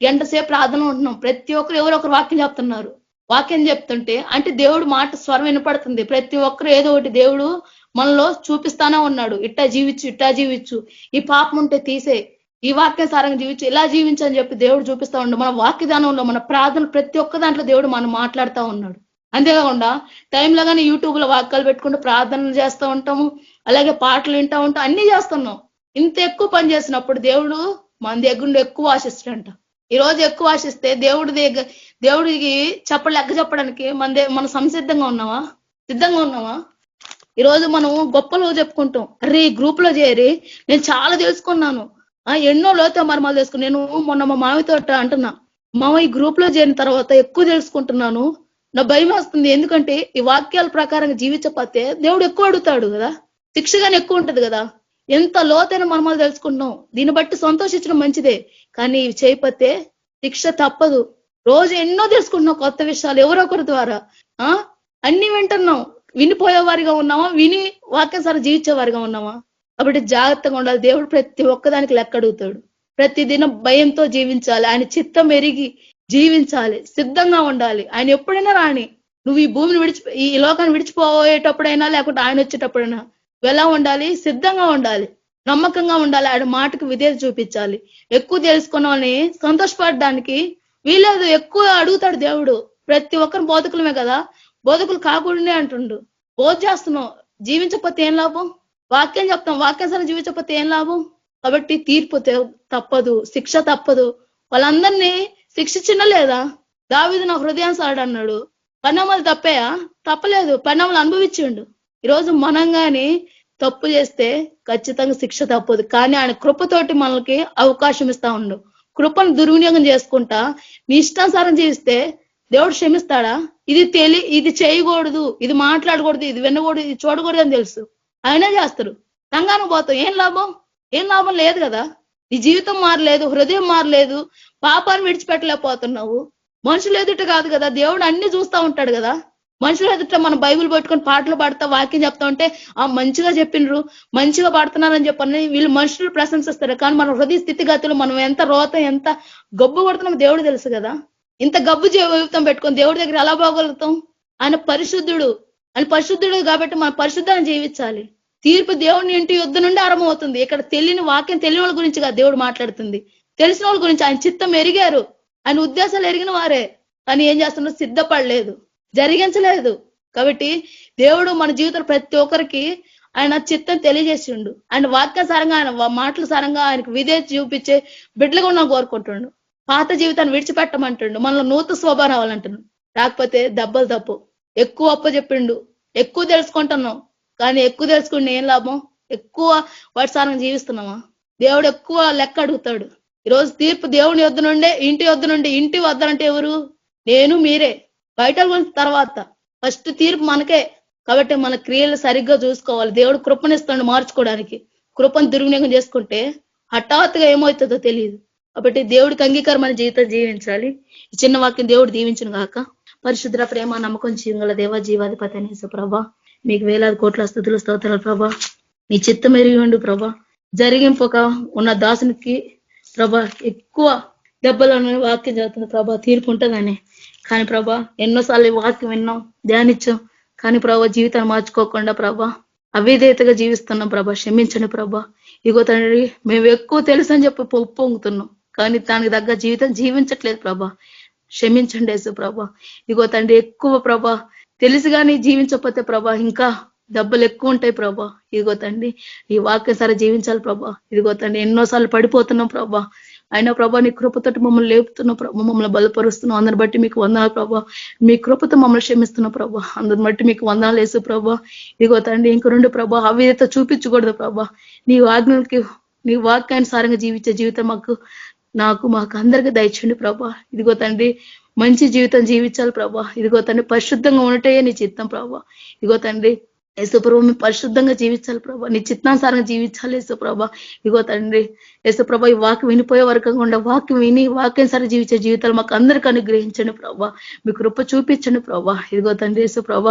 గంట సేపు ప్రార్థన ఉంటున్నాం, ప్రతి ఒక్కరు ఎవరో ఒకరు వాక్యం చెప్తున్నారు. వాక్యం చెప్తుంటే అంటే దేవుడు మాట స్వరం వినపడుతుంది. ప్రతి ఒక్కరు ఏదో ఒకటి దేవుడు మనలో చూపిస్తానే ఉన్నాడు. ఇట్టా జీవించు, ఇట్టా జీవించు, ఈ పాపం ఉంటే తీసే, ఈ వాక్యం సారంగా జీవించు, ఇలా జీవించని చెప్పి దేవుడు చూపిస్తా ఉన్నాడు. మన వాక్యదానంలో, మన ప్రార్థన, ప్రతి ఒక్క దాంట్లో దేవుడు మనం మాట్లాడుతూ ఉన్నాడు. అంతేకాకుండా టైంలో కానీ యూట్యూబ్ లో వాక్యాలు పెట్టుకుంటూ ప్రార్థనలు చేస్తూ ఉంటాము, అలాగే పాటలు వింటూ ఉంటాం, అన్ని చేస్తున్నాం. ఇంత ఎక్కువ పని చేసినప్పుడు దేవుడు మన దగ్గర ఎక్కువ ఆశిస్తాడంట. ఈ రోజు ఎక్కువ ఆశిస్తే దేవుడికి లెక్క చెప్పడానికి మన సంసిద్ధంగా ఉన్నావా, సిద్ధంగా ఉన్నావా? ఈ రోజు మనం గొప్పలు చెప్పుకుంటాం, అరే ఈ గ్రూప్ లో చేరి నేను చాలా తెలుసుకున్నాను, ఎన్నో లోతు మర్మాలు తెలుసుకున్నాను. నేను మొన్న మా మామితో అంటున్నా, మామ ఈ గ్రూప్ లో చేరిన తర్వాత ఎక్కువ తెలుసుకుంటున్నాను, నా భయం వస్తుంది. ఎందుకంటే ఈ వాక్యాల ప్రకారంగా జీవించకపోతే దేవుడు ఎక్కువ అడుగుతాడు కదా, శిక్షగానే ఎక్కువ ఉంటది కదా. ఎంత లోతైన మర్మాలు తెలుసుకుంటున్నాం, దీన్ని బట్టి సంతోషించడం మంచిదే, కానీ ఇవి చేయకపోతే శిక్ష తప్పదు. రోజు ఎన్నో తెలుసుకుంటున్నాం కొత్త విషయాలు, ఎవరో ఒకరి ద్వారా అన్ని వింటున్నాం. వినిపోయే వారిగా ఉన్నామా, విని వాక్యాసారి జీవించే వారిగా ఉన్నామా? కాబట్టి జాగ్రత్తగా ఉండాలి. దేవుడు ప్రతి ఒక్కదానికి లెక్క అడుగుతాడు. ప్రతి దినం భయంతో జీవించాలి, ఆయన చిత్తం ఎరిగి జీవించాలి, సిద్ధంగా ఉండాలి. ఆయన ఎప్పుడైనా రాని, నువ్వు ఈ భూమిని ఈ లోకాన్ని విడిచిపోయేటప్పుడైనా లేకుంటే ఆయన వచ్చేటప్పుడైనా ఎలా ఉండాలి, సిద్ధంగా ఉండాలి, నమ్మకంగా ఉండాలి, ఆయన మాటకు విధేయత చూపించాలి. ఎక్కువ తెలుసుకున్న వాళ్ళని సంతోషపడడానికి వీలేదు, ఎక్కువ అడుగుతాడు దేవుడు. ప్రతి ఒక్కరు బోధకులమే కదా, బోధకులు కాకూడనే అంటుండు. బోధ చేస్తున్నాం, జీవించకపోతే ఏం లాభం? వాక్యం చెప్తాం, వాక్యాన్ని జీవించకపోతే ఏం లాభం? కాబట్టి తీర్పు తప్పదు, శిక్ష తప్పదు. వాళ్ళందరినీ శిక్షించిన లేదా? దావీదు నా హృదయానుసారుడు అన్నాడు. పరిణామాలు తప్పాయా? తప్పలేదు, పరిణామాలు అనుభవించిండు. ఈరోజు మనం గాని తప్పు చేస్తే ఖచ్చితంగా శిక్ష తప్పదు, కానీ ఆయన కృపతోటి మనకి అవకాశం ఇస్తా ఉండు. కృపను దుర్వినియోగం చేసుకుంటా నీ ఇష్టానుసారం చేస్తే దేవుడు క్షమిస్తాడా? ఇది చేయకూడదు, ఇది మాట్లాడకూడదు, ఇది వినకూడదు, ఇది చూడకూడదు అని తెలుసు, అయినా చేస్తారు. సంఘానికి పోతాం, ఏం లాభం? ఏం లాభం లేదు కదా. నీ జీవితం మారలేదు, హృదయం మారలేదు, పాపాన్ని విడిచిపెట్టలేకపోతున్నావు. మనుషులు ఎదుట కాదు కదా, దేవుడు అన్ని చూస్తా ఉంటాడు కదా. మనుషులు ఎదుట మనం బైబిల్ పట్టుకొని పాటలు పాడుతా వాక్యం చెప్తా ఉంటే మంచిగా చెప్పిండ్రు, మంచిగా పాడుతున్నారని చెప్పని వీళ్ళు మనుషులు ప్రశంసిస్తారు. కానీ మన హృదయ స్థితిగతులు, మనం ఎంత రోత, ఎంత గబ్బు కొడుతున్నాం దేవుడు తెలుసు కదా. ఇంత గబ్బు జీవితం పెట్టుకొని దేవుడి దగ్గర ఎలా పోగలుగుతాం? ఆయన పరిశుద్ధుడు, ఆయన పరిశుద్ధుడు కాబట్టి మనం పరిశుద్ధాన్ని జీవించాలి. తీర్పు దేవుని ఇంటి యుద్ధ నుండి ఆరంభమవుతుంది. ఇక్కడ తెలియని వాక్యం తెలియని వాళ్ళ గురించి కాదు దేవుడు మాట్లాడుతుంది, తెలిసిన వాళ్ళ గురించి. ఆయన చిత్తం ఎరిగారు, ఆయన ఉద్దేశాలు ఎరిగిన వారే, కానీ ఏం చేస్తున్నారు? సిద్ధపడలేదు, జరిగించలేదు. కాబట్టి దేవుడు మన జీవితంలో ప్రతి ఒక్కరికి ఆయన చిత్తం తెలియజేసిండు. ఆయన వాక్యాసారంగా, ఆయన మాటల సారంగా ఆయనకు విధేయత చూపించే బిడ్డలుగా మనం కోరుకుంటుండు. పాత జీవితాన్ని విడిచిపెట్టమంటుండు, మనలో నూతన స్వభావం రావాలంటున్నాడు. రాకపోతే దెబ్బలు తప్పు. ఎక్కువ అప్పు చెప్పిండు, ఎక్కువ తెలుసుకుంటున్నాం, కానీ ఎక్కువ తెలుసుకుంటే ఏం లాభం? ఎక్కువ వాటి సారంగా జీవిస్తున్నామా? దేవుడు ఎక్కువ లెక్క అడుగుతాడు. ఈరోజు తీర్పు దేవుని యొద్ద నుండే, ఇంటి యొద్ద నుండి. ఇంటి వద్దనంటే ఎవరు? నేను, మీరే. బయట గురించి తర్వాత, ఫస్ట్ తీర్పు మనకే. కాబట్టి మన క్రియలు సరిగ్గా చూసుకోవాలి. దేవుడు కృపనిస్తాడు మార్చుకోవడానికి. కృపను దుర్వినియోగం చేసుకుంటే హఠాత్తుగా ఏమవుతుందో తెలియదు. కాబట్టి దేవుడికి అంగీకారమైన జీవితం జీవించాలి. ఈ చిన్న వాక్యం దేవుడు దీవించును గాక. పరిశుద్ర ప్రేమ నమ్మకం జీవంగల దేవ జీవాధిపతి అనేసి ప్రభా, మీకు వేలాది కోట్ల స్తుతులు స్తోత్రాలు ప్రభా. మీ చిత్తం ఎరిగిండు ప్రభా. జరిగింపక ఉన్న దాసునికి ప్రభా ఎక్కువ దెబ్బలను వాక్యం చదువుతుంది ప్రభా, తీర్పు ఉంటుందని. కానీ ప్రభా ఎన్నోసార్లు వాక్యం విన్నాం, ధ్యానించాం, కానీ ప్రభా జీవితాన్ని మార్చుకోకుండా ప్రభా అవిధేయతగా జీవిస్తున్నాం ప్రభా. క్షమించండి ప్రభా. ఇగో తండ్రి మేము ఎక్కువ తెలుసు అని చెప్పి పొంగుతున్నాం, కానీ దానికి తగ్గ జీవితం జీవించట్లేదు ప్రభా. క్షమించండి యేసు ప్రభా. ఇగో తండ్రి ఎక్కువ ప్రభా తెలిసి కానీ జీవించకపోతే ప్రభా ఇంకా దెబ్బలు ఎక్కువ ఉంటాయి ప్రభా. ఇదిగో తండ్రి ఈ వాక్యం సరే జీవించాలి ప్రభా. ఇదిగో తండ్రి ఎన్నోసార్లు పడిపోతున్నాం ప్రభా, అయినా ప్రభా నీ కృపతోటి మమ్మల్ని లేపుతున్నావు ప్రభా, మమ్మల్ని బలపరుస్తున్నావు. అందరిని బట్టి మీకు వందనాలు ప్రభా. మీ కృపతో మమ్మల్ని క్షమిస్తున్నావు ప్రభా, అందరిని బట్టి మీకు వందనాలు యేసు ప్రభా. ఇదిగో తండ్రి ఇంక రెండు ప్రభా అవిధత చూపించకూడదు ప్రభా. నీ ఆజ్ఞలకి నీ వాక్యానుసారంగా జీవించే జీవితం మాకు అందరికీ దయచేయండి ప్రభా. ఇదిగో తండ్రి మంచి జీవితం జీవించాలి ప్రభా. ఇదిగో తండ్రి పరిశుద్ధంగా ఉండటే నీ చిత్తం ప్రభా. ఇదిగో తండ్రి యేసుప్రభు మేము పరిశుద్ధంగా జీవించాలి ప్రభా, నీ చిత్తానుసారంగా జీవించాలి యేసుప్రభ. ఇగో తండ్రి యేసుప్రభ ఈ వాక్యం వినిపోయే వరకు ఉండే వాక్యం విని వాక్యానుసారం జీవించే జీవితాలు మాకు అందరికీ అనుగ్రహించండి ప్రభా. మీ కృప చూపించండి ప్రభా. ఇదిగో తండ్రి యేసుప్రభ.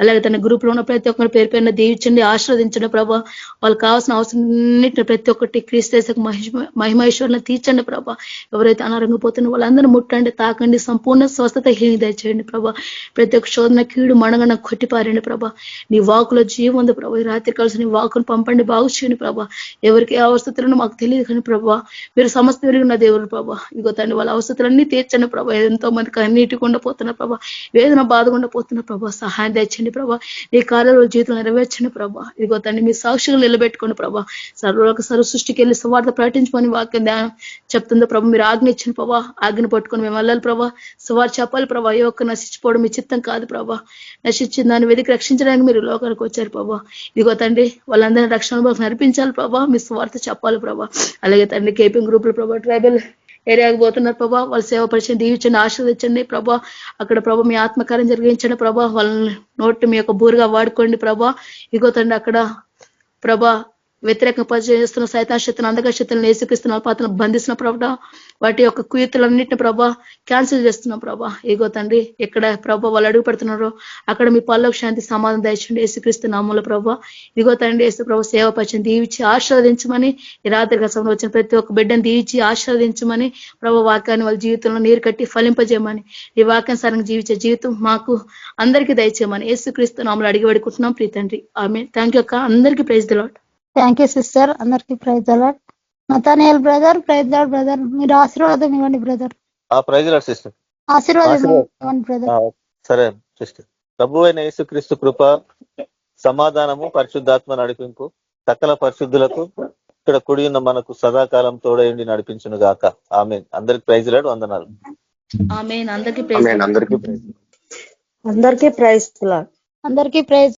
అలాగే తన గ్రూప్ లో ఉన్న ప్రతి ఒక్కరి పేరు పైన దీవించండి, ఆశీర్వదించండి ప్రభా. వాళ్ళకి కావాల్సిన అవసరం ప్రతి ఒక్కటి క్రీస్తుకు మహిమేశ్వరులను తీర్చండి ప్రభా. ఎవరైతే అనారోగ్యంగా పోతున్నా వాళ్ళందరూ ముట్టండి, తాకండి, సంపూర్ణ స్వస్థత హీని దయచేయండి ప్రభా. ప్రతి ఒక్క శోధన కీడు మణగన కొట్టిపారండి ప్రభా. నీ వాకులో జీవం ఉంది ప్రభా. ఈ రాత్రి కలిసి నీ వాకును పంపండి, బాగు చేయండి ప్రభా. ఎవరికి ఏ అవస్థలను మాకు తెలియదు కానీ ప్రభా మీరు సమస్త విరిగిన దేవుడు ప్రభా. ఇదిగో తండ్రి వాళ్ళ అవస్థలన్నీ తీర్చండి ప్రభా. ఎంతో మంది కన్నీటికుండా పోతున్న ప్రభా, వేదన బాధకుండా పోతున్న ప్రభా, సహాయం తెచ్చండి ప్రభా. నీ కార్యాల జీవితం నెరవేర్చండి ప్రభా. ఇదిగో తండ్రి మీ సాక్షులు నిలబెట్టుకోండి ప్రభా. సర్వ సృష్టికి వెళ్ళి సువార్త ప్రకటించుకొని వాక్యం ధ్యానం చెప్తుందో ప్రభా. మీరు ఆజ్ఞ ఇచ్చిన ప్రభా, ఆజ్ఞ పట్టుకొని మేము వెళ్ళాలి ప్రభా. సువార్త చెప్పాలి ప్రభా. ఏ ఒక్క నశించిపోవడం మీ చిత్తం కాదు ప్రభా. నశించిన దాన్ని వెతికి రక్షించడానికి మీరు లోకానికి వచ్చారు ప్రభా. ఇదిగో తండ్రి వాళ్ళందరినీ రక్షణ నడిపించాలి ప్రభా. మీ స్వార్థ చెప్పాలి ప్రభా. అలాగే తండ్రి కేపింగ్ గ్రూపులు ప్రభా ట్రైబల్ ఏరియాకి పోతున్నారు ప్రభా. వాళ్ళ సేవ పరిచయం దీవించండి, ఆశీర్వదించండి ప్రభా. అక్కడ ప్రభా మీ ఆత్మకార్యం జరిగించండి ప్రభా. వాళ్ళని నోటి మీ యొక్క బూరుగా వాడుకోండి ప్రభా. ఇదిగో తండ్రి అక్కడ ప్రభా వ్యతిరేకంగా పరిచయిస్తున్న సైతాశక్తులను అందకశక్తులను ఏసుక్రీస్తున్న పాత్రను బంధిస్తున్న ప్రభా. వాటి యొక్క కుయుతులన్నింటిని ప్రభా క్యాన్సిల్ చేస్తున్నాం ప్రభా. ఇగో తండ్రి ఎక్కడ ప్రభా వాళ్ళు అడుగు పెడుతున్నారో అక్కడ మీ పల్లకు శాంతి సమాధానం దయచండి యేసుక్రీస్తు నామములో ప్రభా. ఇదిగో తండ్రి యేసు ప్రభా సేవ పరిచయం దీవించి ఆశీర్వదించమని, ఈ రాత్రి సమయంలో వచ్చిన ప్రతి ఒక్క బిడ్డను దీవించి ఆశీర్వదించమని ప్రభా. వాక్యాన్ని వాళ్ళ జీవితంలో నీరు కట్టి ఫలింపజేయమని, ఈ వాక్యానుసారంగా జీవించే జీవితం మాకు అందరికీ దయచేయమని యేసుక్రీస్తు నామములో అడిగి వేడుకుంటున్నాం ప్రియ తండ్రి, ఆమేన్. థ్యాంక్ యూ అక్క. అందరికీ praise the Lord. Thank you sister. అందరికీ praise the Lord. Nathaniel brother, praise the Lord brother. మీరు ఆశీర్వాదం ఇవ్వండి brother. Praise the Lord sister. ఆశీర్వాదం ఇవ్వండి బ్రదర్. సరే సిస్టర్. ప్రభు అయిన యేసుక్రీస్తు కృప, సమాధానము, పరిశుద్ధాత్మ నడిపింపు సకల పరిశుద్ధులకు ఇక్కడ కూడి ఉన్న మనకు సదాకాలం తోడయండి నడిపించును గాక. ఆమేన్. అందరికి ప్రైజ్ ది లార్డ్. వందనాలు. ఆమేన్. అందరికీ ప్రైజ్. అందరికీ ప్రైజ్. అందరికీ ప్రైజ్.